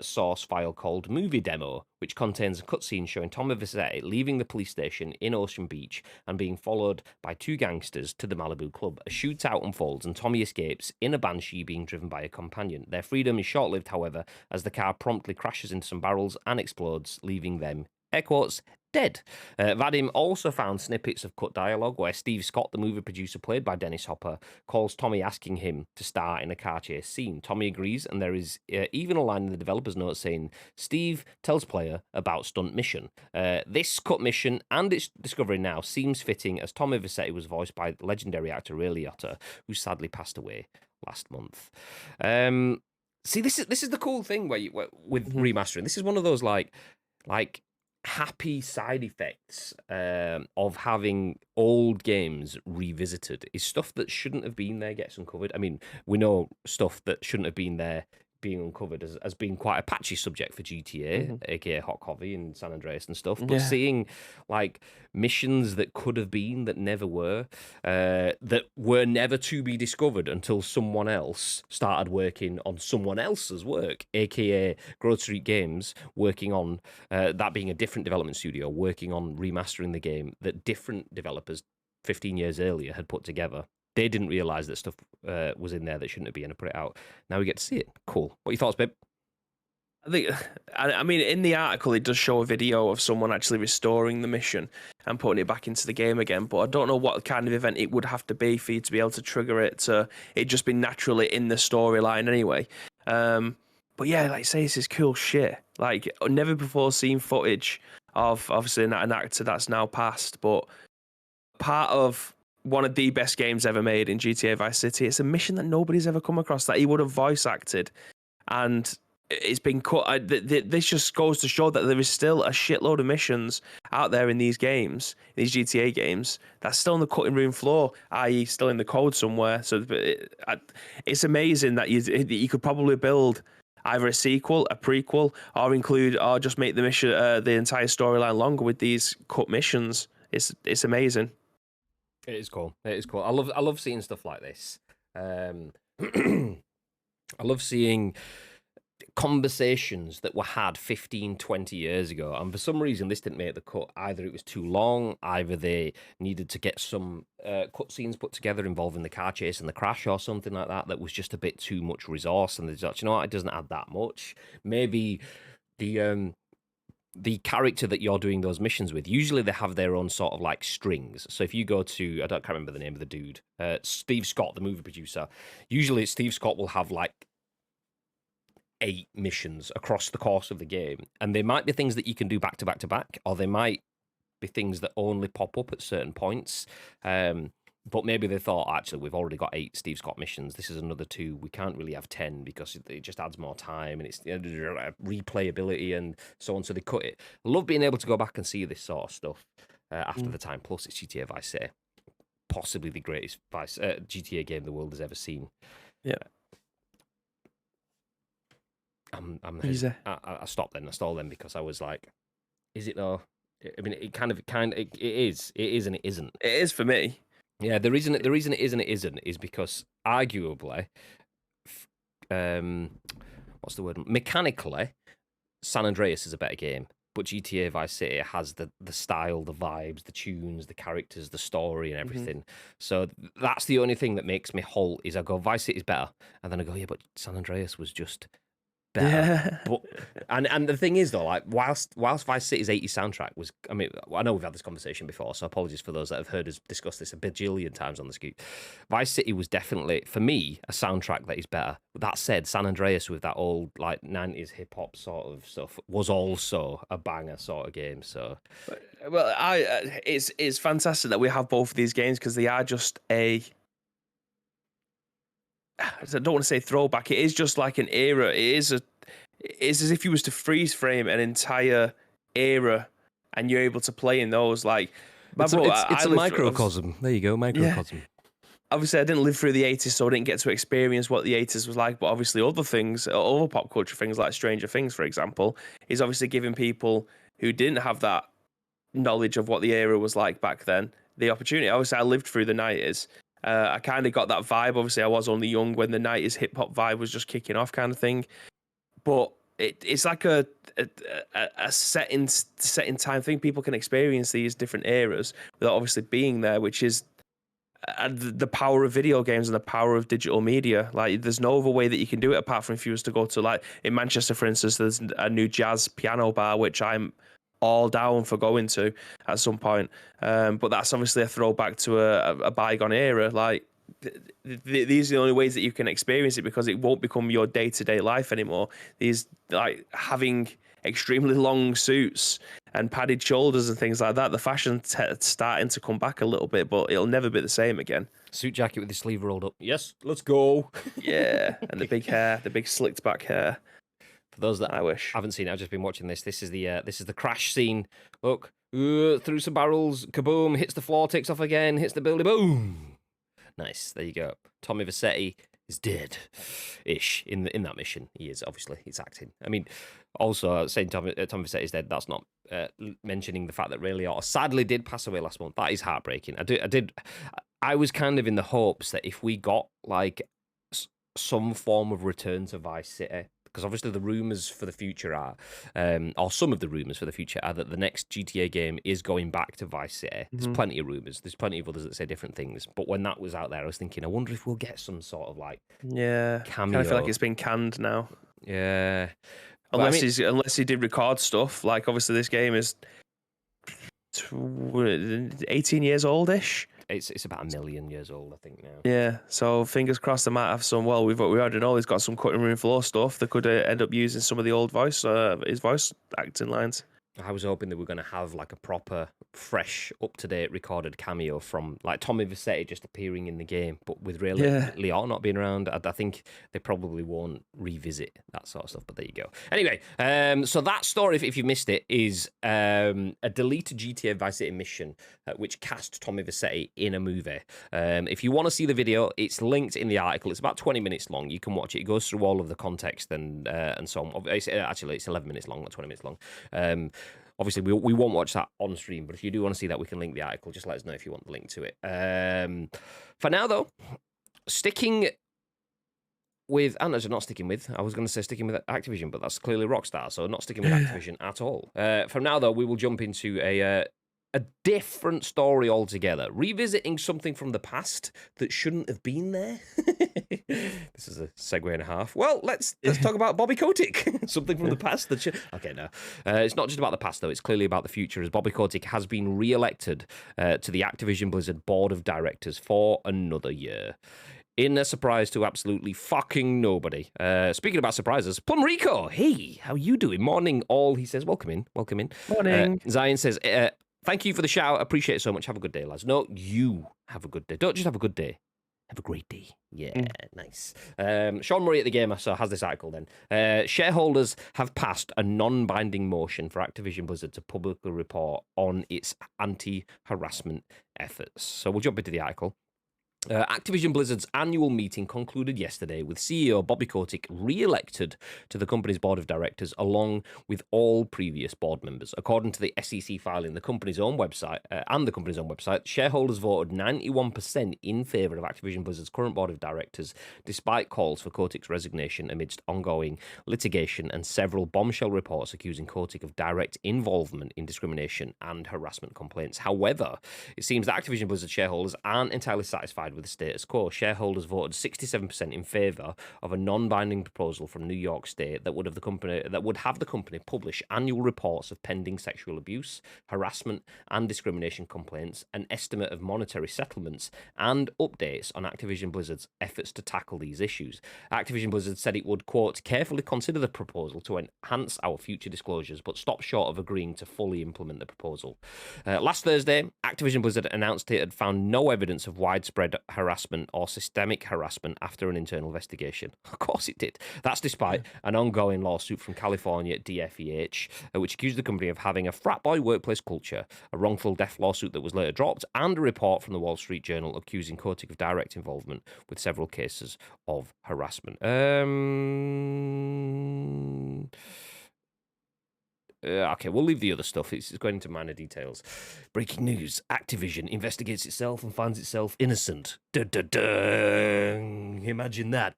source file called Movie Demo, which contains a cutscene showing Tommy Vercetti leaving the police station in Ocean Beach and being followed by two gangsters to the Malibu club. A shootout unfolds and Tommy escapes in a Banshee being driven by a companion. Their freedom is short-lived, however, as the car promptly crashes into some barrels and explodes, leaving them, air quotes, dead. Vadim also found snippets of cut dialogue where Steve Scott, the movie producer played by Dennis Hopper, calls Tommy asking him to star in a car chase scene. Tommy agrees, and there is even a line in the developer's note saying, Steve tells player about stunt mission. This cut mission and its discovery now seems fitting, as Tommy Vercetti was voiced by legendary actor Ray Liotta, who sadly passed away last month. See, this is the cool thing with remastering. This is one of those like happy side effects of having old games revisited. Is stuff that shouldn't have been there gets uncovered. I mean, we know stuff that shouldn't have been there being uncovered as being quite a patchy subject for GTA, aka Hot Coffee and San Andreas and stuff. But seeing like missions that could have been that never were, that were never to be discovered until someone else started working on someone else's work, aka Grove Street Games, working on that being a different development studio, working on remastering the game that different developers 15 years earlier had put together. They didn't realise that stuff was in there that shouldn't have been and put it out. Now we get to see it. Cool. What are your thoughts, babe? I mean, in the article, it does show a video of someone actually restoring the mission and putting it back into the game again. But I don't know what kind of event it would have to be for you to be able to trigger it to it just be naturally in the storyline anyway. But yeah, like I say, this is cool shit. Like, never before seen footage of obviously an actor that's now passed, but part of one of the best games ever made in GTA Vice City. It's a mission that nobody's ever come across that he would have voice acted, and it's been cut. This just goes to show that there is still a shitload of missions out there in these games, these GTA games, that's still on the cutting room floor, i.e., still in the code somewhere. So it's amazing that you could probably build either a sequel, a prequel, or just make the mission, the entire storyline longer with these cut missions. It's amazing. It is cool. It is cool. I love seeing stuff like this. I love seeing conversations that were had 15, 20 years ago. And for some reason, this didn't make the cut. Either it was too long, either they needed to get some cutscenes put together involving the car chase and the crash or something like that that was just a bit too much resource. And they thought, you know what, it doesn't add that much. Maybe the character that you're doing those missions with, usually they have their own sort of like strings. So if you go to, can't remember the name of the dude, Steve Scott, the movie producer, usually Steve Scott will have like 8 missions across the course of the game. And they might be things that you can do back to back to back, or they might be things that only pop up at certain points. But maybe they thought, actually, we've already got 8 Steve Scott missions. This is another 2. We can't really have 10 because it just adds more time and it's replayability and so on. So they cut it. I love being able to go back and see this sort of stuff after the time. Plus, it's GTA Vice City, possibly the greatest GTA game the world has ever seen. Yeah. I stopped then. I stalled then because I was like, is it though? I mean, it is. It is and it isn't. It is for me. Yeah, the reason it is and it isn't is because arguably, what's the word? Mechanically, San Andreas is a better game, but GTA Vice City has the style, the vibes, the tunes, the characters, the story, and everything. So that's the only thing that makes me halt. Is I go Vice City is better, and then I go but San Andreas was just better. Yeah. But and the thing is though, like whilst Vice City's 80s soundtrack was, I mean, I know we've had this conversation before, so apologies for those that have heard us discuss this a bajillion times on the scoop. Vice City was definitely, for me, a soundtrack that is better. That said, San Andreas with that old like 90s hip hop sort of stuff was also a banger sort of game. So, well, it's fantastic that we have both of these games because they are just I don't want to say throwback. It is just like an era. It's as if you was to freeze frame an entire era, and you're able to play in those. Like, it's a microcosm. There you go, microcosm. Yeah. Obviously, I didn't live through the 80s, so I didn't get to experience what the 80s was like. But obviously, other things, other pop culture things like Stranger Things, for example, is obviously giving people who didn't have that knowledge of what the era was like back then the opportunity. Obviously, I lived through the 90s. I kind of got that vibe. Obviously, I was only young when the 90s hip hop vibe was just kicking off, kind of thing. But it's like a set in time thing. People can experience these different eras without obviously being there, which is the power of video games and the power of digital media. Like, there's no other way that you can do it apart from if you was to go to, like, in Manchester, for instance, there's a new jazz piano bar, which I'm all down for going to at some point. But that's obviously a throwback to a bygone era. Like, these are the only ways that you can experience it because it won't become your day-to-day life anymore. These, like, having extremely long suits and padded shoulders and things like that, the fashion starting to come back a little bit, but it'll never be the same again. Suit jacket with the sleeve rolled up. Yes, let's go. Yeah, and the big hair, the big slicked back hair. For those that I wish haven't seen it, I've just been watching this. This is the crash scene. Look, through some barrels, kaboom, hits the floor, takes off again, hits the building, boom. Nice. There you go. Tommy Vercetti dead, ish. In that mission, he is obviously he's acting. I mean, also saying Tommy Vercetti is dead. That's not mentioning the fact that Ray Liotta sadly did pass away last month. That is heartbreaking. I was kind of in the hopes that if we got like some form of return to Vice City, because obviously the rumours for the future are, or some of the rumours for the future are that the next GTA game is going back to Vice City. There's plenty of rumours. There's plenty of others that say different things. But when that was out there, I was thinking, I wonder if we'll get some sort of like cameo. Kind of feel like it's been canned now. Yeah. Unless he did record stuff. Like obviously this game is 18 years oldish. It's about 1 million years old, I think, now. Yeah, so fingers crossed they might have some. Well, we already know he's got some cutting room floor stuff. They could end up using some of the old his voice acting lines. I was hoping that we were going to have like a proper, fresh, up-to-date recorded cameo from like Tommy Vercetti just appearing in the game, but with Ray Liotta not being around. I think they probably won't revisit that sort of stuff, but there you go. Anyway, so that story, if you missed it, is a deleted GTA Vice City mission which cast Tommy Vercetti in a movie. If you want to see the video, it's linked in the article. It's about 20 minutes long. You can watch it. It goes through all of the context and so on. It's 11 minutes long, not 20 minutes long. Obviously, we won't watch that on stream, but if you do want to see that, we can link the article. Just let us know if you want the link to it. For now, though, sticking with... And not sticking with. I was going to say sticking with Activision, but that's clearly Rockstar, so not sticking with Activision at all. For now, though, we will jump into a different story altogether, revisiting something from the past that shouldn't have been there. This is a segue and a half. Well, let's talk about Bobby Kotick. Something from the past that should... Okay, no. It's not just about the past, though. It's clearly about the future, as Bobby Kotick has been re-elected to the Activision Blizzard Board of Directors for another year. In a surprise to absolutely fucking nobody. Speaking about surprises, Plum Rico, hey, how you doing? Morning, all. He says, welcome in. Morning. Zion says, thank you for the shout. Appreciate it so much. Have a good day, lads. No, you have a good day. Don't just have a good day. Have a great day. Yeah, nice. Sean Murray at The Gamer has this article then. Shareholders have passed a non-binding motion for Activision Blizzard to publicly report on its anti-harassment efforts. So we'll jump into the article. Activision Blizzard's annual meeting concluded yesterday with CEO Bobby Kotick re-elected to the company's board of directors along with all previous board members. According to the SEC filing, the company's own website shareholders voted 91% in favour of Activision Blizzard's current board of directors, despite calls for Kotick's resignation amidst ongoing litigation and several bombshell reports accusing Kotick of direct involvement in discrimination and harassment complaints. However, it seems that Activision Blizzard shareholders aren't entirely satisfied with the status quo. Shareholders voted 67% in favour of a non-binding proposal from New York State that would have the company publish annual reports of pending sexual abuse, harassment, and discrimination complaints, an estimate of monetary settlements, and updates on Activision Blizzard's efforts to tackle these issues. Activision Blizzard said it would, quote, carefully consider the proposal to enhance our future disclosures, but stopped short of agreeing to fully implement the proposal. Last Thursday, Activision Blizzard announced it had found no evidence of widespread harassment or systemic harassment after an internal investigation. Of course it did. That's despite an ongoing lawsuit from California DFEH, which accused the company of having a frat boy workplace culture, a wrongful death lawsuit that was later dropped, and a report from the Wall Street Journal accusing Kotick of direct involvement with several cases of harassment. Okay, we'll leave the other stuff. It's going into minor details. Breaking news. Activision investigates itself and finds itself innocent. Imagine that.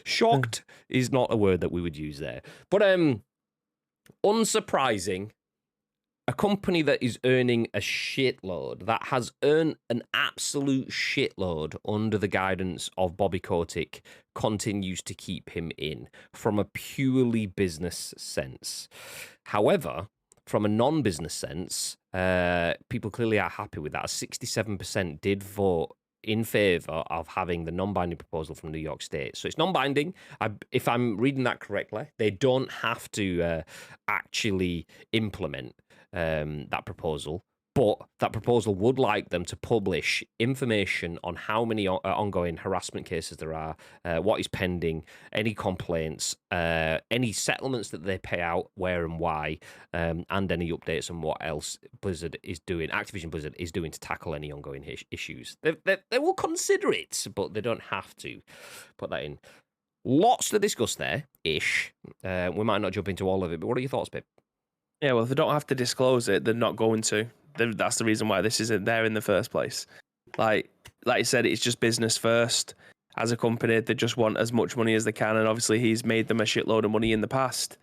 Shocked is not a word that we would use there. But unsurprising, a company that is earning a shitload, that has earned an absolute shitload under the guidance of Bobby Kotick, continues to keep him in from a purely business sense. However, from a non-business sense, people clearly are happy with that. 67% did vote in favour of having the non-binding proposal from New York State. So it's non-binding. If I'm reading that correctly, they don't have to actually implement that proposal, But that proposal would like them to publish information on how many ongoing harassment cases there are, what is pending, any complaints, any settlements that they pay out, where and why, and any updates on what else Activision Blizzard is doing to tackle any ongoing issues. They will consider it, but they don't have to put that in. Lots to discuss there, ish. We might not jump into all of it, but what are your thoughts, babe? Yeah, well, if they don't have to disclose it, they're not going to. That's the reason why this isn't there in the first place. Like you said, it's just business first. As a company, they just want as much money as they can, and obviously he's made them a shitload of money in the past.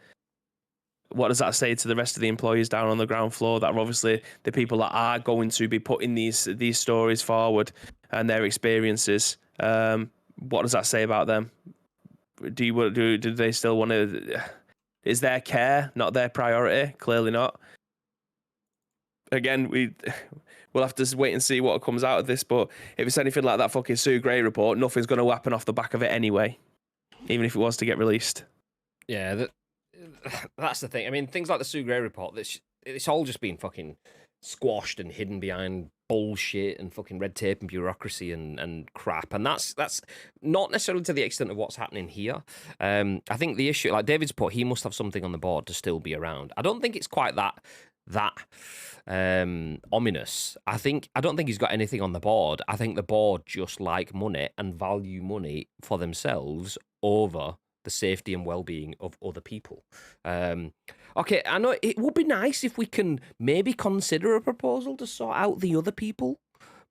What does that say to the rest of the employees down on the ground floor that are obviously the people that are going to be putting these stories forward and their experiences? What does that say about them? Do they still want to? Is their care not their priority? Clearly not. Again, we'll have to wait and see what comes out of this. But if it's anything like that fucking Sue Gray report, nothing's going to happen off the back of it anyway, even if it was to get released. Yeah, that's the thing. I mean, things like the Sue Gray report, it's all just been fucking squashed and hidden behind bullshit and fucking red tape and bureaucracy and crap. And that's not necessarily to the extent of what's happening here. I think the issue, like David's put, he must have something on the board to still be around. I don't think it's quite that ominous. I don't think he's got anything on the board. I think the board just like money and value money for themselves over the safety and well-being of other people. Okay, I know it would be nice if we can maybe consider a proposal to sort out the other people,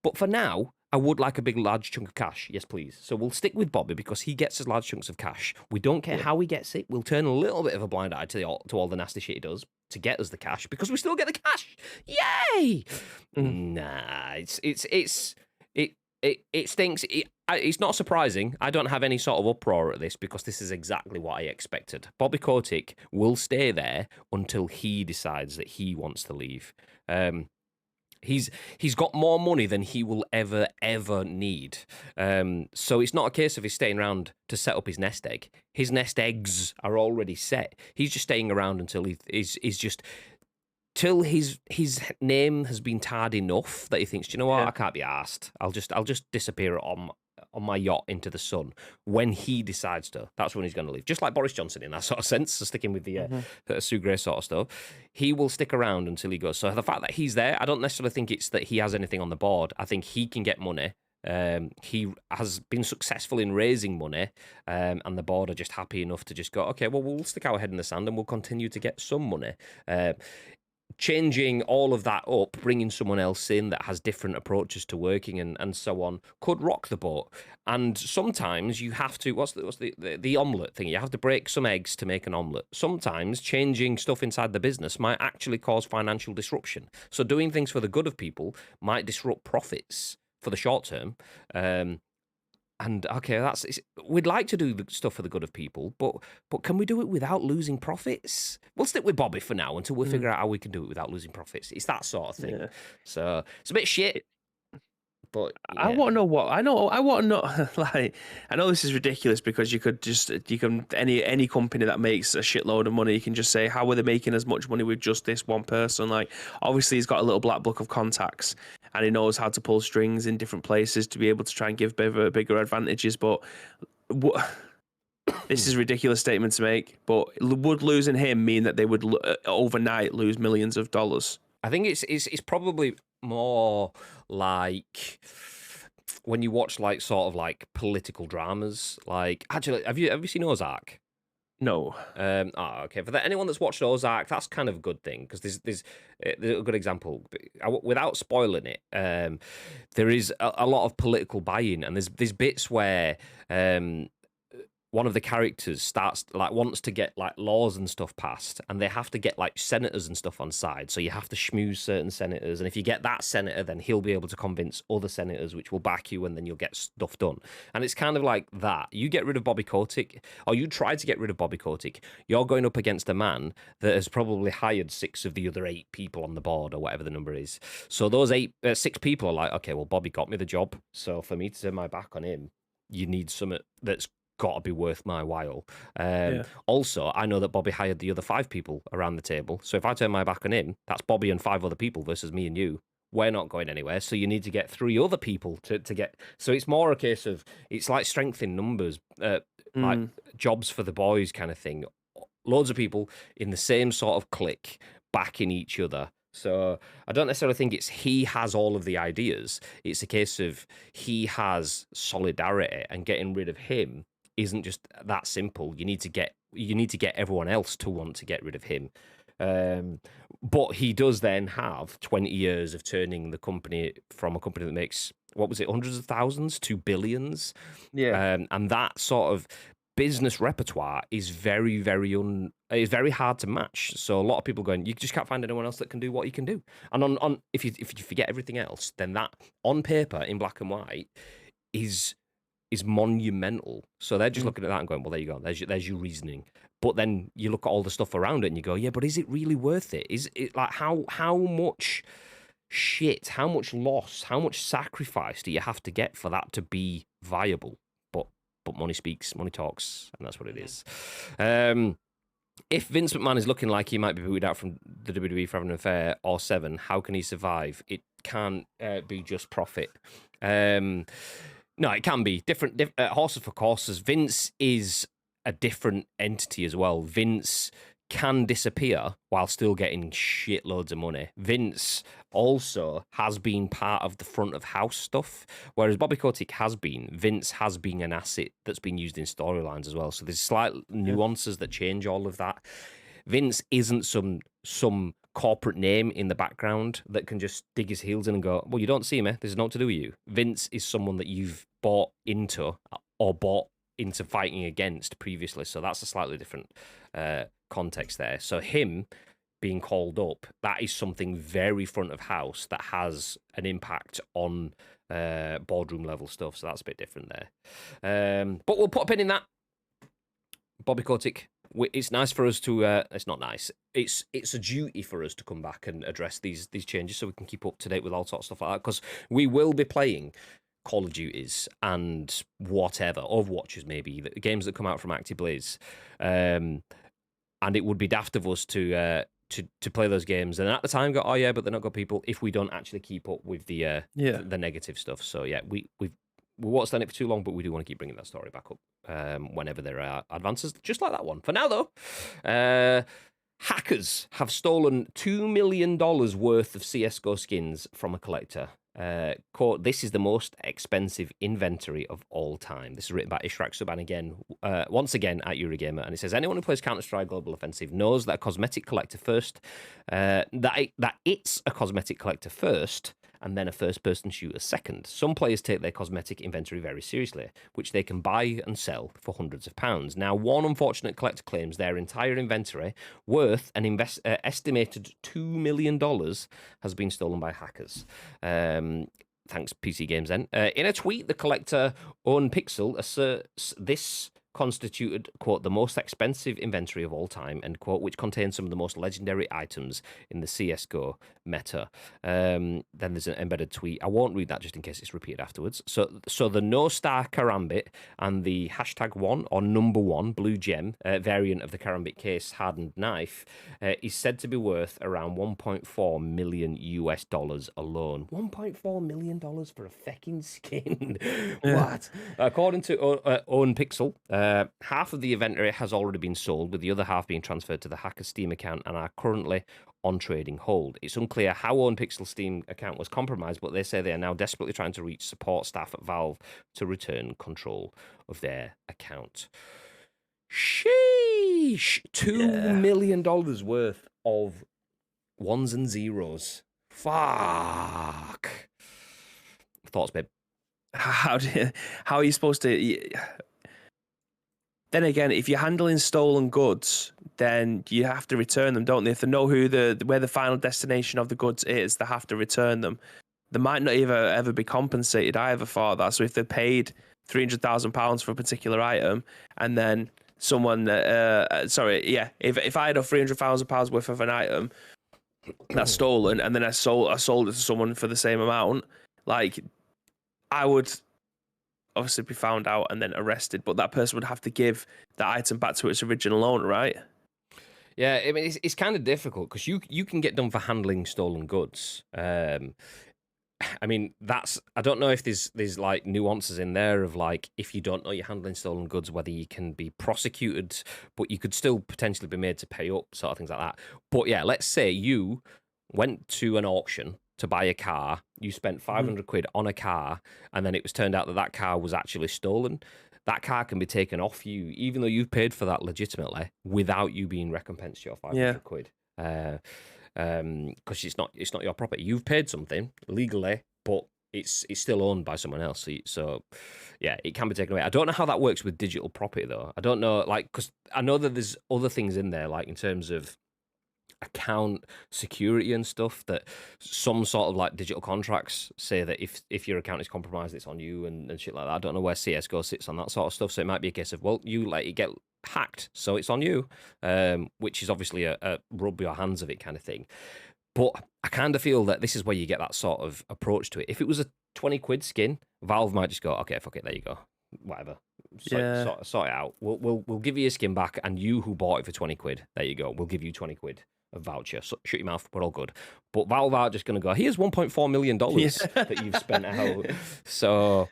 but for now, I would like a big, large chunk of cash. Yes, please. So we'll stick with Bobby because he gets his large chunks of cash. We don't care how he gets it. We'll turn a little bit of a blind eye to all the nasty shit he does to get us the cash because we still get the cash. Yay! Nah, it stinks. It's not surprising. I don't have any sort of uproar at this because this is exactly what I expected. Bobby Kotick will stay there until he decides that he wants to leave. He's got more money than he will ever need. So it's not a case of he's staying around to set up his nest egg. His nest eggs are already set. He's just staying around until till his name has been tarred enough that he thinks, do you know what, I can't be arsed. I'll just disappear on my yacht into the sun. When he decides to, that's when he's going to leave. Just like Boris Johnson in that sort of sense, so sticking with the Sue Gray sort of stuff. He will stick around until he goes. So the fact that he's there, I don't necessarily think it's that he has anything on the board. I think he can get money. He has been successful in raising money, and the board are just happy enough to just go, okay, well, we'll stick our head in the sand and we'll continue to get some money. Changing all of that up, bringing someone else in that has different approaches to working and so on, could rock the boat. And sometimes you have to, what's the omelette thing? You have to break some eggs to make an omelette. Sometimes changing stuff inside the business might actually cause financial disruption. So doing things for the good of people might disrupt profits for the short term. And okay, we'd like to do the stuff for the good of people, but can we do it without losing profits? We'll stick with Bobby for now until we figure out how we can do it without losing profits. It's that sort of thing. Yeah. So it's a bit shit. But yeah. I want to know I want to know, like, I know this is ridiculous because you can any company that makes a shitload of money, you can just say, how are they making as much money with just this one person? Like, obviously he's got a little black book of contacts and he knows how to pull strings in different places to be able to try and give bigger advantages. But this is a ridiculous statement to make, but would losing him mean that they would overnight lose millions of dollars? I think it's probably more like when you watch like sort of like political dramas. Like, actually, have you seen Ozark? No. Okay. For anyone that's watched Ozark, that's kind of a good thing because there's a good example. Without spoiling it, there is a lot of political buy-in, and there's bits where one of the characters wants to get like laws and stuff passed, and they have to get like senators and stuff on side. So you have to schmooze certain senators, and if you get that senator, then he'll be able to convince other senators, which will back you, and then you'll get stuff done. And it's kind of like that. You get rid of Bobby Kotick, or you try to get rid of Bobby Kotick, you're going up against a man that has probably hired 6 of the other 8 people on the board, or whatever the number is. So those 6 people are like, okay, well, Bobby got me the job, so for me to turn my back on him, you need something that's got to be worth my while. Yeah. Also, I know that Bobby hired the other 5 people around the table. So if I turn my back on him, that's Bobby and 5 other people versus me and you. We're not going anywhere. So you need to get 3 other people to get. So it's more a case of, it's like strength in numbers, like jobs for the boys kind of thing. Loads of people in the same sort of clique backing each other. So I don't necessarily think it's he has all of the ideas. It's a case of he has solidarity, and getting rid of him isn't just that simple. You need to get everyone else to want to get rid of him. But he does then have 20 years of turning the company from a company that makes, what was it, hundreds of thousands to billions. Yeah. And that sort of business repertoire is very, very it's very hard to match. So a lot of people going, you just can't find anyone else that can do what he can do. And on if you forget everything else, then that on paper in black and white is monumental. So they're just looking at that and going, well, there you go. There's your reasoning. But then you look at all the stuff around it and you go, yeah, but is it really worth it? Is it like how much shit, how much loss, how much sacrifice do you have to get for that to be viable? But money speaks, money talks, and that's what it is. If Vince McMahon is looking like he might be booted out from the WWE for having an affair or 7, how can he survive? It can't be just profit. No, it can be different. Horses for courses. Vince is a different entity as well. Vince can disappear while still getting shitloads of money. Vince also has been part of the front of house stuff, whereas Bobby Kotick has been. Vince has been an asset that's been used in storylines as well. So there's slight nuances that change all of that. Vince isn't some corporate name in the background that can just dig his heels in and go, well, you don't see me, there's nothing to do with you. Vince is someone that you've bought into or bought into fighting against previously. So that's a slightly different context there. So him being called up, that is something very front of house that has an impact on boardroom level stuff. So that's a bit different there. But we'll put a pin in that. Bobby Kotick, it's nice for us to. It's not nice. It's a duty for us to come back and address these changes so we can keep up to date with all sorts of stuff like that, because we will be playing Call of Duties and whatever, Overwatches maybe, the games that come out from Activision, and it would be daft of us to play those games and at the time go, oh yeah, but they're not good people, if we don't actually keep up with the negative stuff. So yeah, we won't stand it for too long, but we do want to keep bringing that story back up whenever there are advances, just like that one. For now though, hackers have stolen $2 million worth of CSGO skins from a collector. Quote, this is the most expensive inventory of all time. This is written by Ishraq Subhan again, once again at Eurogamer, and it says, anyone who plays Counter-Strike Global Offensive knows that a cosmetic collector first, that it's a cosmetic collector first, and then a first-person shooter second. Some players take their cosmetic inventory very seriously, which they can buy and sell for hundreds of pounds. Now, one unfortunate collector claims their entire inventory, worth an estimated $2 million, has been stolen by hackers. Thanks, PC Games then. In a tweet, the collector, Owen Pixel, asserts this constituted, quote, the most expensive inventory of all time, end quote, which contains some of the most legendary items in the CSGO meta. Then there's an embedded tweet. I won't read that just in case it's repeated afterwards. So the No Star Karambit and the #1 or number 1 blue gem variant of the Karambit case hardened knife is said to be worth around $1.4 million alone. $1.4 million for a fucking skin. What? According to Owen Pixel, half of the inventory has already been sold, with the other half being transferred to the hacker's Steam account and are currently on trading hold. It's unclear how Owen Pixel's Steam account was compromised, but they say they are now desperately trying to reach support staff at Valve to return control of their account. Sheesh! $2 million worth of ones and zeros. Fuck. Thoughts, babe? How are you supposed to? Then again, if you're handling stolen goods, then you have to return them, don't they? If they know where the final destination of the goods is, they have to return them. They might not ever be compensated either for that. So if they're paid £300,000 for a particular item, and then someone, if I had £300,000 worth of an item that's stolen, and then I sold it to someone for the same amount, like I would obviously be found out and then arrested, but that person would have to give the item back to its original owner, right? Yeah, I mean, it's kind of difficult because you can get done for handling stolen goods. I mean, I don't know if there's like nuances in there of like if you don't know you're handling stolen goods, whether you can be prosecuted, but you could still potentially be made to pay up, sort of things like that. But yeah, let's say you went to an auction to buy a car, you spent 500 quid on a car, and then it was turned out that car was actually stolen. That car can be taken off you, even though you've paid for that legitimately, without you being recompensed your 500 quid. Because it's not your property. You've paid something legally, but it's still owned by someone else. So yeah, it can be taken away. I don't know how that works with digital property though. I don't know, like, because I know that there's other things in there, like in terms of account security and stuff, that some sort of like digital contracts say that if your account is compromised, it's on you and shit like that. I don't know where CSGO sits on that sort of stuff. So it might be a case of, well, you let it get hacked, so it's on you, which is obviously a rub your hands of it kind of thing. But I kind of feel that this is where you get that sort of approach to it. If it was a 20 quid skin, Valve might just go, okay, fuck it, there you go, whatever, sort it out. We'll give you a skin back, and you who bought it for 20 quid, there you go, we'll give you 20 quid a voucher. So shut your mouth, we're all good. But Valve are just going to go, here's $1.4 million that you've spent out. So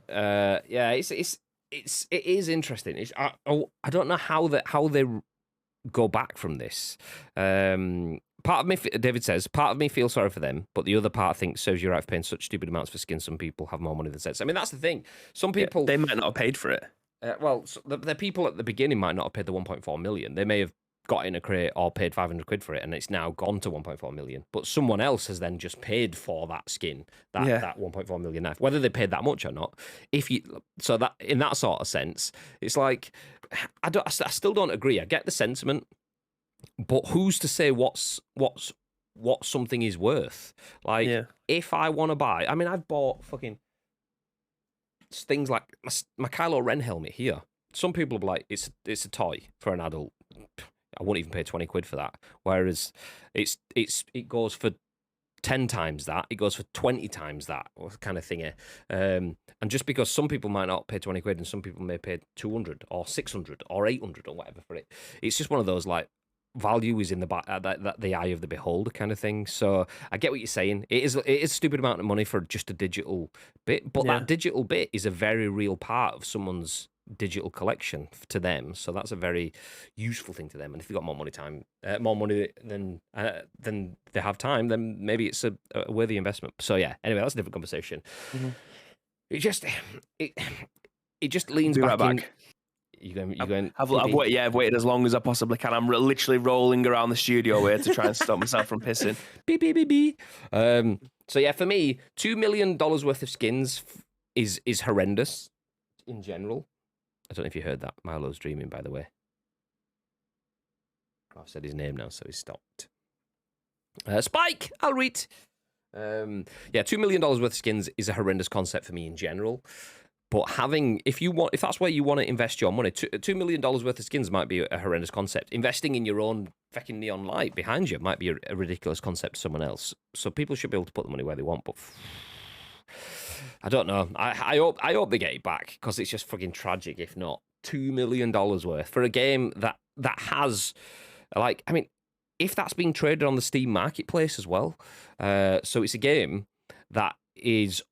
yeah, it is interesting. I don't know how they go back from this. Part of me, David says, part of me feels sorry for them, but the other part thinks serves you right for paying such stupid amounts for skins. Some people have more money than sense. I mean, that's the thing. Some people, they might not have paid for it. Well, the people at the beginning might not have paid the 1.4 million. They may have got in a crate or paid 500 quid for it, and it's now gone to 1.4 million. But someone else has then just paid for that skin, that 1.4 million knife, whether they paid that much or not. So that in that sort of sense, it's like I still don't agree. I get the sentiment, but who's to say what something is worth? Like if I want to buy, I mean, I've bought fucking things like my Kylo Ren helmet here. Some people are like, it's a toy for an adult. I won't even pay 20 quid for that. Whereas it goes for 10 times that, it goes for 20 times that, kind of thingy. And just because some people might not pay 20 quid and some people may pay 200 or 600 or 800 or whatever for it, it's just one of those like, value is in the eye of the beholder kind of thing. So I get what you're saying. It is a stupid amount of money for just a digital bit, but that digital bit is a very real part of someone's digital collection to them, so that's a very useful thing to them. And if they've got more money than they have time, then maybe it's a worthy investment. So yeah, anyway, that's a different conversation. It just leans back in. I've waited as long as I possibly can. I'm literally rolling around the studio here to try and stop myself from pissing. Beep, beep, beep, beep. So yeah, for me, $2 million worth of skins is horrendous in general. I don't know if you heard that. Milo's dreaming, by the way. I've said his name now, so he's stopped. Spike, I'll read. $2 million worth of skins is a horrendous concept for me in general. But if that's where you want to invest your money, $2 million worth of skins might be a horrendous concept. Investing in your own fucking neon light behind you might be a ridiculous concept to someone else. So people should be able to put the money where they want, but I don't know. I hope they get it back, because it's just fucking tragic if not. $2 million worth for a game that has, like, I mean, if that's being traded on the Steam marketplace as well. So it's a game that is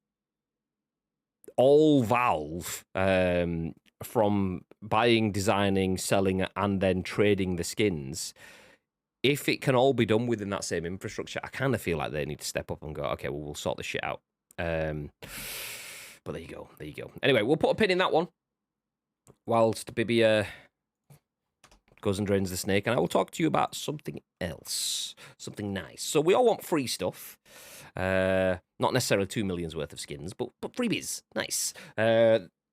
all Valve, from buying, designing, selling, and then trading the skins. If it can all be done within that same infrastructure, I kind of feel like they need to step up and go, okay, well, we'll sort this shit out. But there you go. Anyway, we'll put a pin in that one whilst Bibi goes and drains the snake, and I will talk to you about something else, something nice. So we all want free stuff. Not necessarily 2 million's worth of skins, but freebies. Nice.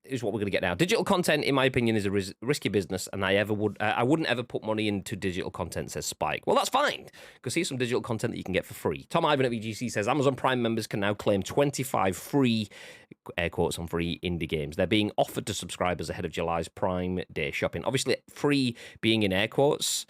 is what we're going to get now. Digital content, in my opinion, is a risky business, and I wouldn't ever put money into digital content, says Spike. Well, that's fine, because here's some digital content that you can get for free. Tom Ivan at VGC says Amazon Prime members can now claim 25 free, air quotes on free, indie games. They're being offered to subscribers ahead of July's Prime Day shopping. Obviously, free being in air quotes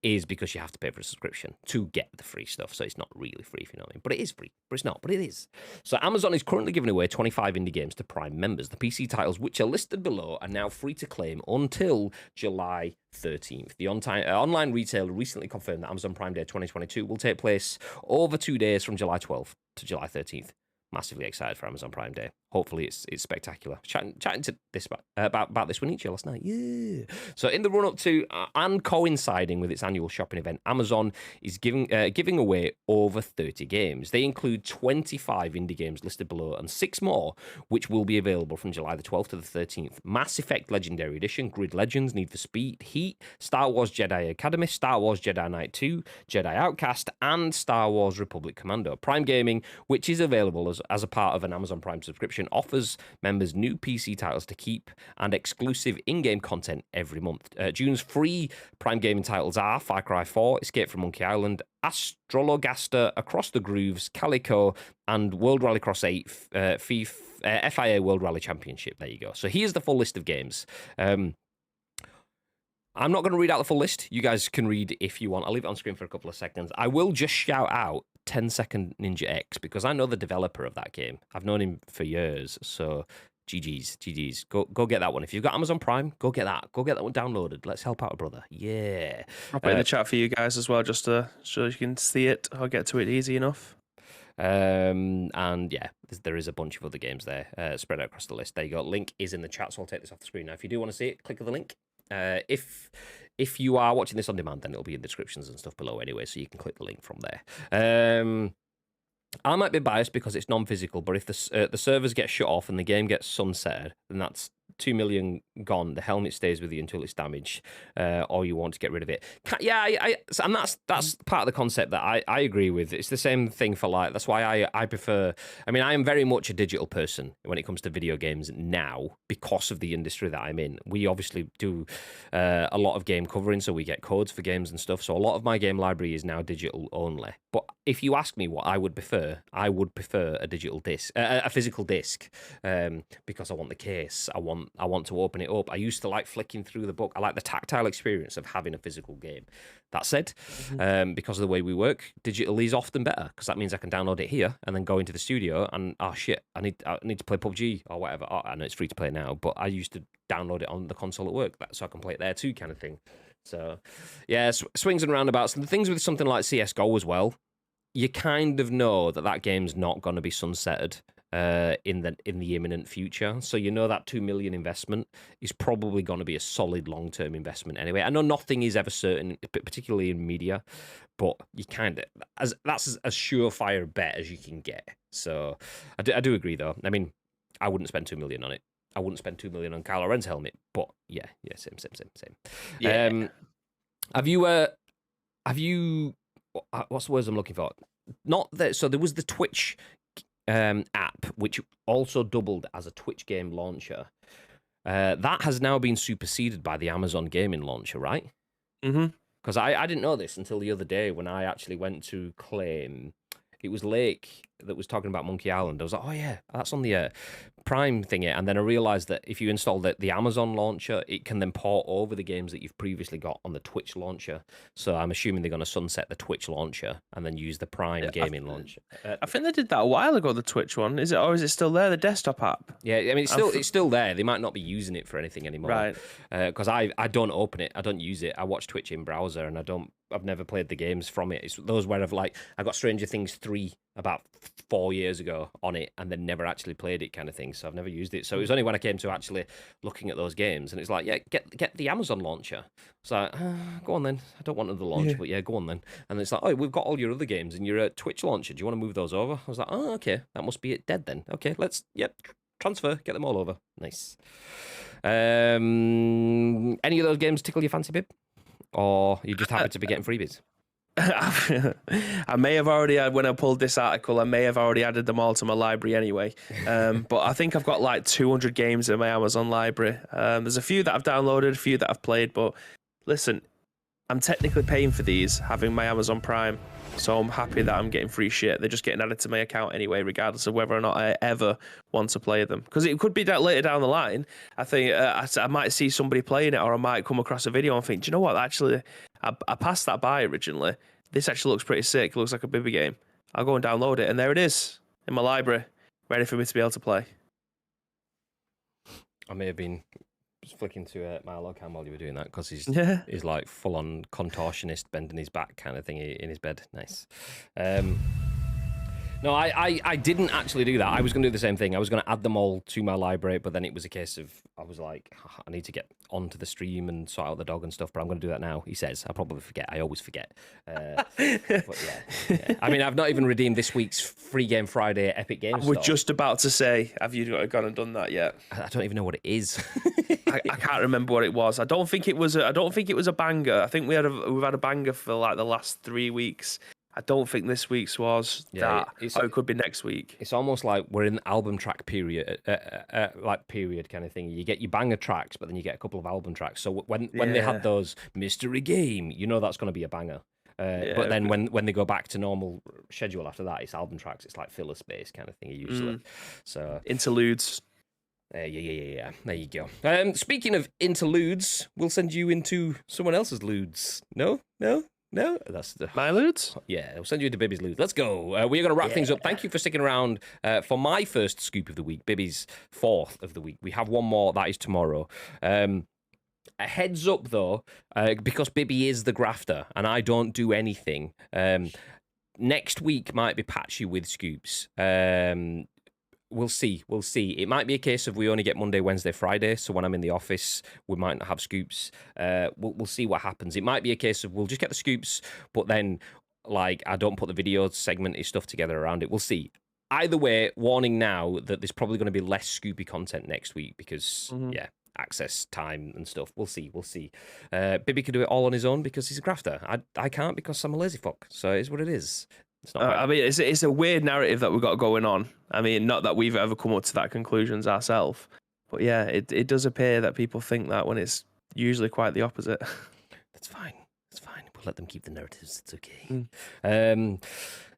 is because you have to pay for a subscription to get the free stuff, so it's not really free, if you know what I mean. But it is free, but it's not, but it is. So Amazon is currently giving away 25 indie games to Prime members. The PC titles, which are listed below, are now free to claim until July 13th. The online retailer recently confirmed that Amazon Prime Day 2022 will take place over 2 days from July 12th to July 13th. Massively excited for Amazon Prime Day. Hopefully it's spectacular. Chatting to this about this with Nietzsche last night. Yeah. So in the run-up to and coinciding with its annual shopping event, Amazon is giving away over 30 games. They include 25 indie games listed below and 6 more, which will be available from July the 12th to the 13th. Mass Effect Legendary Edition, Grid Legends, Need for Speed, Heat, Star Wars Jedi Academy, Star Wars Jedi Knight 2, Jedi Outcast, and Star Wars Republic Commando. Prime Gaming, which is available as a part of an Amazon Prime subscription, offers members new PC titles to keep and exclusive in-game content every month. June's free Prime Gaming titles are Far Cry 4, Escape from Monkey Island, Astrologaster, Across the Grooves, Calico, and World Rallycross 8, FIA World Rally Championship. There you go. So here's the full list of games. I'm not going to read out the full list. You guys can read if you want. I'll leave it on screen for a couple of seconds. I will just shout out 10 Second Ninja X because I know the developer of that game. I've known him for years. So GG's. Go get that one. If you've got Amazon Prime, go get that. Go get that one downloaded. Let's help out a brother. Yeah. I'll put it in the chat for you guys as well, just so you can see it. I'll get to it easy enough. And yeah, there is a bunch of other games there spread out across the list. There you go. Link is in the chat, so I'll take this off the screen now. If you do want to see it, click on the link. If you are watching this on demand, then it'll be in the descriptions and stuff below anyway, so you can click the link from there. I might be biased because it's non-physical, but if the servers get shut off and the game gets sunsetted, then that's 2 million gone. The helmet stays with you until it's damaged, or you want to get rid of it. And that's part of the concept that I agree with. It's the same thing for like, that's why I prefer, I mean, I am very much a digital person when it comes to video games now because of the industry that I'm in. We obviously do a lot of game covering, so we get codes for games and stuff. So a lot of my game library is now digital only. But if you ask me what I would prefer a digital disc, a physical disc, because I want the case. I want to open it up. I used to like flicking through the book. I like the tactile experience of having a physical game. That said, because of the way we work, digital is often better because that means I can download it here and then go into the studio and I need to play PUBG or whatever. I know it's free to play now, but I used to download it on the console at work so I can play it there too, kind of thing. So yeah, swings and roundabouts. And the things with something like CS:GO as well, you kind of know that game's not going to be sunsetted in the imminent future. So you know that 2 million investment is probably going to be a solid long-term investment anyway. I know nothing is ever certain, particularly in media, but you kind of that's as surefire bet as you can get. So I do agree though. I mean, I wouldn't spend 2 million on it. I wouldn't spend 2 million on Kylo Ren's helmet, but yeah, same. Yeah. Have you? What's the words I'm looking for? Not that. So there was the Twitch app, which also doubled as a Twitch game launcher. That has now been superseded by the Amazon gaming launcher, right? Mm-hmm. Because I didn't know this until the other day when I actually went to claim. It was Lake that was talking about Monkey Island. I was like, oh yeah, that's on the Prime thingy. And then I realized that if you install the Amazon launcher, it can then port over the games that you've previously got on the Twitch launcher. So I'm assuming they're going to sunset the Twitch launcher and then use the Prime gaming launcher. I think they did that a while ago, the Twitch one. Is it still there, the destalk app? Yeah, I mean, it's still there. They might not be using it for anything anymore. Right. Because I don't open it. I don't use it. I watch Twitch in browser and I've never played the games from it. It's those where I got Stranger Things 3 about 4 years ago on it and then never actually played it kind of thing. So I've never used it. So it was only when I came to actually looking at those games and it's like, yeah, get the Amazon launcher. So go on then. I don't want another launch, but yeah, go on then. And it's like, oh, we've got all your other games and your Twitch launcher. Do you want to move those over? I was like, oh, okay. That must be it dead then. Okay, transfer, get them all over. Nice. Any of those games tickle your fancy, Bib? Or you just happen to be getting freebies? I may have already had, when I pulled this article, I may have already added them all to my library anyway. But I think I've got like 200 games in my Amazon library. There's a few that I've downloaded, a few that I've played, but listen, I'm technically paying for these, having my Amazon Prime. So I'm happy that I'm getting free shit. They're just getting added to my account anyway, regardless of whether or not I ever want to play them. Because it could be that later down the line, I think I might see somebody playing it, or I might come across a video and think, do you know what? Actually, I passed that by originally. This actually looks pretty sick. It looks like a Bibby game. I'll go and download it. And there it is in my library, ready for me to be able to play. I may have been flicking to my log cam while you were doing that, because he's like full on contortionist, bending his back kind of thing in his bed. Nice. No, I didn't actually do that. I was going to do the same thing. I was going to add them all to my library, but then it was a case of, I was like, I need to get onto the stream and sort out the dog and stuff, but I'm going to do that now, he says. I'll probably forget. I always forget. But yeah. I mean, I've not even redeemed this week's Free Game Friday Epic Games We're store. just about to say, have you gone and done that yet? I don't even know what it is. I can't remember what it was. I don't think it was a banger. I think we've had a banger for like the last 3 weeks. I don't think this week's was that. It could be next week. It's almost like we're in album track period, period kind of thing. You get your banger tracks, but then you get a couple of album tracks. So when they had those mystery game, you know that's going to be a banger. But then when they go back to normal schedule after that, it's album tracks. It's like filler space kind of thing usually. So interludes. Yeah. There you go. Speaking of interludes, we'll send you into someone else's ludes. No, that's the my ludes. Yeah, we'll send you into Bibby's ludes. Let's go. We're going to wrap things up. Thank you for sticking around for my first scoop of the week, Bibby's fourth of the week. We have one more. That is tomorrow. A heads up though, because Bibby is the grafter and I don't do anything. Next week might be patchy with scoops. We'll see. It might be a case of we only get Monday, Wednesday, Friday. So when I'm in the office, we might not have scoops. We'll see what happens. It might be a case of we'll just get the scoops, but then like I don't put the video segmenty stuff together around it. We'll see. Either way, warning now that there's probably going to be less scoopy content next week because access time and stuff. We'll see. Bibby can do it all on his own because he's a grafter. I can't because I'm a lazy fuck. So it is what it is. I mean, it's a weird narrative that we've got going on. I mean, not that we've ever come up to that conclusions ourselves, but yeah, it does appear that people think that when it's usually quite the opposite. That's fine. We'll let them keep the narratives. It's okay.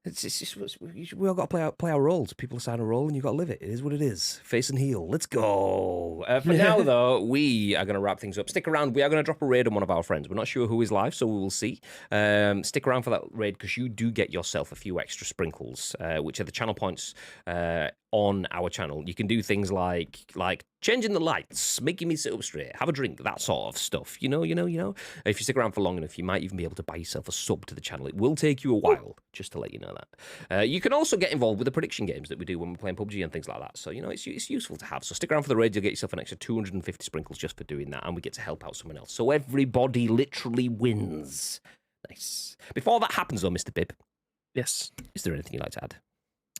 It's just we all got to play our roles. People assign a role, and you got to live it. It is what it is. Face and heel. Let's go. For now, though, we are going to wrap things up. Stick around. We are going to drop a raid on one of our friends. We're not sure who is live, so we will see. Stick around for that raid because you do get yourself a few extra sprinkles, which are the channel points on our channel. You can do things like changing the lights, making me sit up straight, have a drink, that sort of stuff. You know. If you stick around for long enough, you might even be able to buy yourself a sub to the channel. It will take you a while, just to let you know that. You can also get involved with the prediction games that we do when we're playing PUBG and things like that. So, it's useful to have. So stick around for the raid. You'll get yourself an extra 250 sprinkles just for doing that, and we get to help out someone else. So everybody literally wins. Nice. Before that happens, though, Mr. Bib. Yes. Is there anything you'd like to add?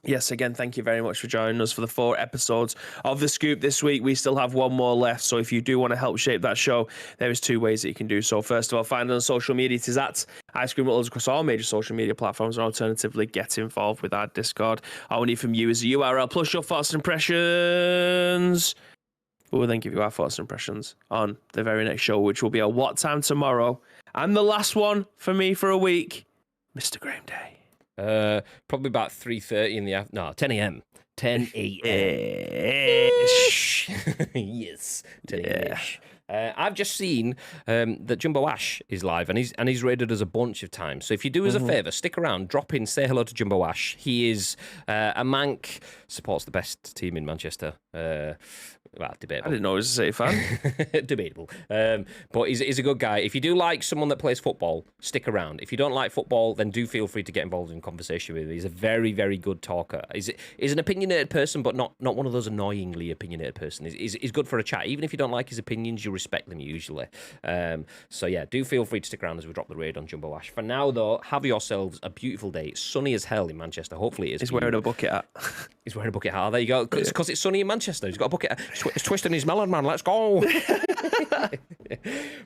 Yes, again, thank you very much for joining us for the 4 episodes of The Scoop this week. We still have one more left, so if you do want to help shape that show, there is 2 ways that you can do so. First of all, find us on social media. It is at Ice Cream Rollers across all major social media platforms, and alternatively, get involved with our Discord. All we need from you is a URL plus your thoughts and impressions. We will then give you our thoughts and impressions on the very next show, which will be at what time tomorrow? And the last one for me for a week, Mr. Graham Day. Probably about 3:30 in the afternoon. No, 10 a.m. 10 a.m. Yes, 10 a.m. I've just seen that Jumbo Ash is live, and he's raided us a bunch of times. So if you do us a favour, stick around, drop in, say hello to Jumbo Ash. He is a Manc, supports the best team in Manchester. Well, debatable. I didn't know he was a City fan. Debatable. But he's a good guy. If you do like someone that plays football, stick around. If you don't like football, then do feel free to get involved in conversation with him. He's a very, very good talker. He's an opinionated person, but not one of those annoyingly opinionated person. He's good for a chat. Even if you don't like his opinions, you respect them usually. So yeah, do feel free to stick around as we drop the raid on Jumbo Ash. For now, though, have yourselves a beautiful day. It's sunny as hell in Manchester. Hopefully it is. He's wearing a bucket hat. He's wearing a bucket hat. There you go. Because it's sunny in Manchester. He's got a bucket hat. It's twisting his melon, man. Let's go.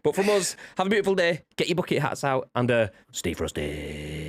But from us, have a beautiful day. Get your bucket hats out and stay frosty.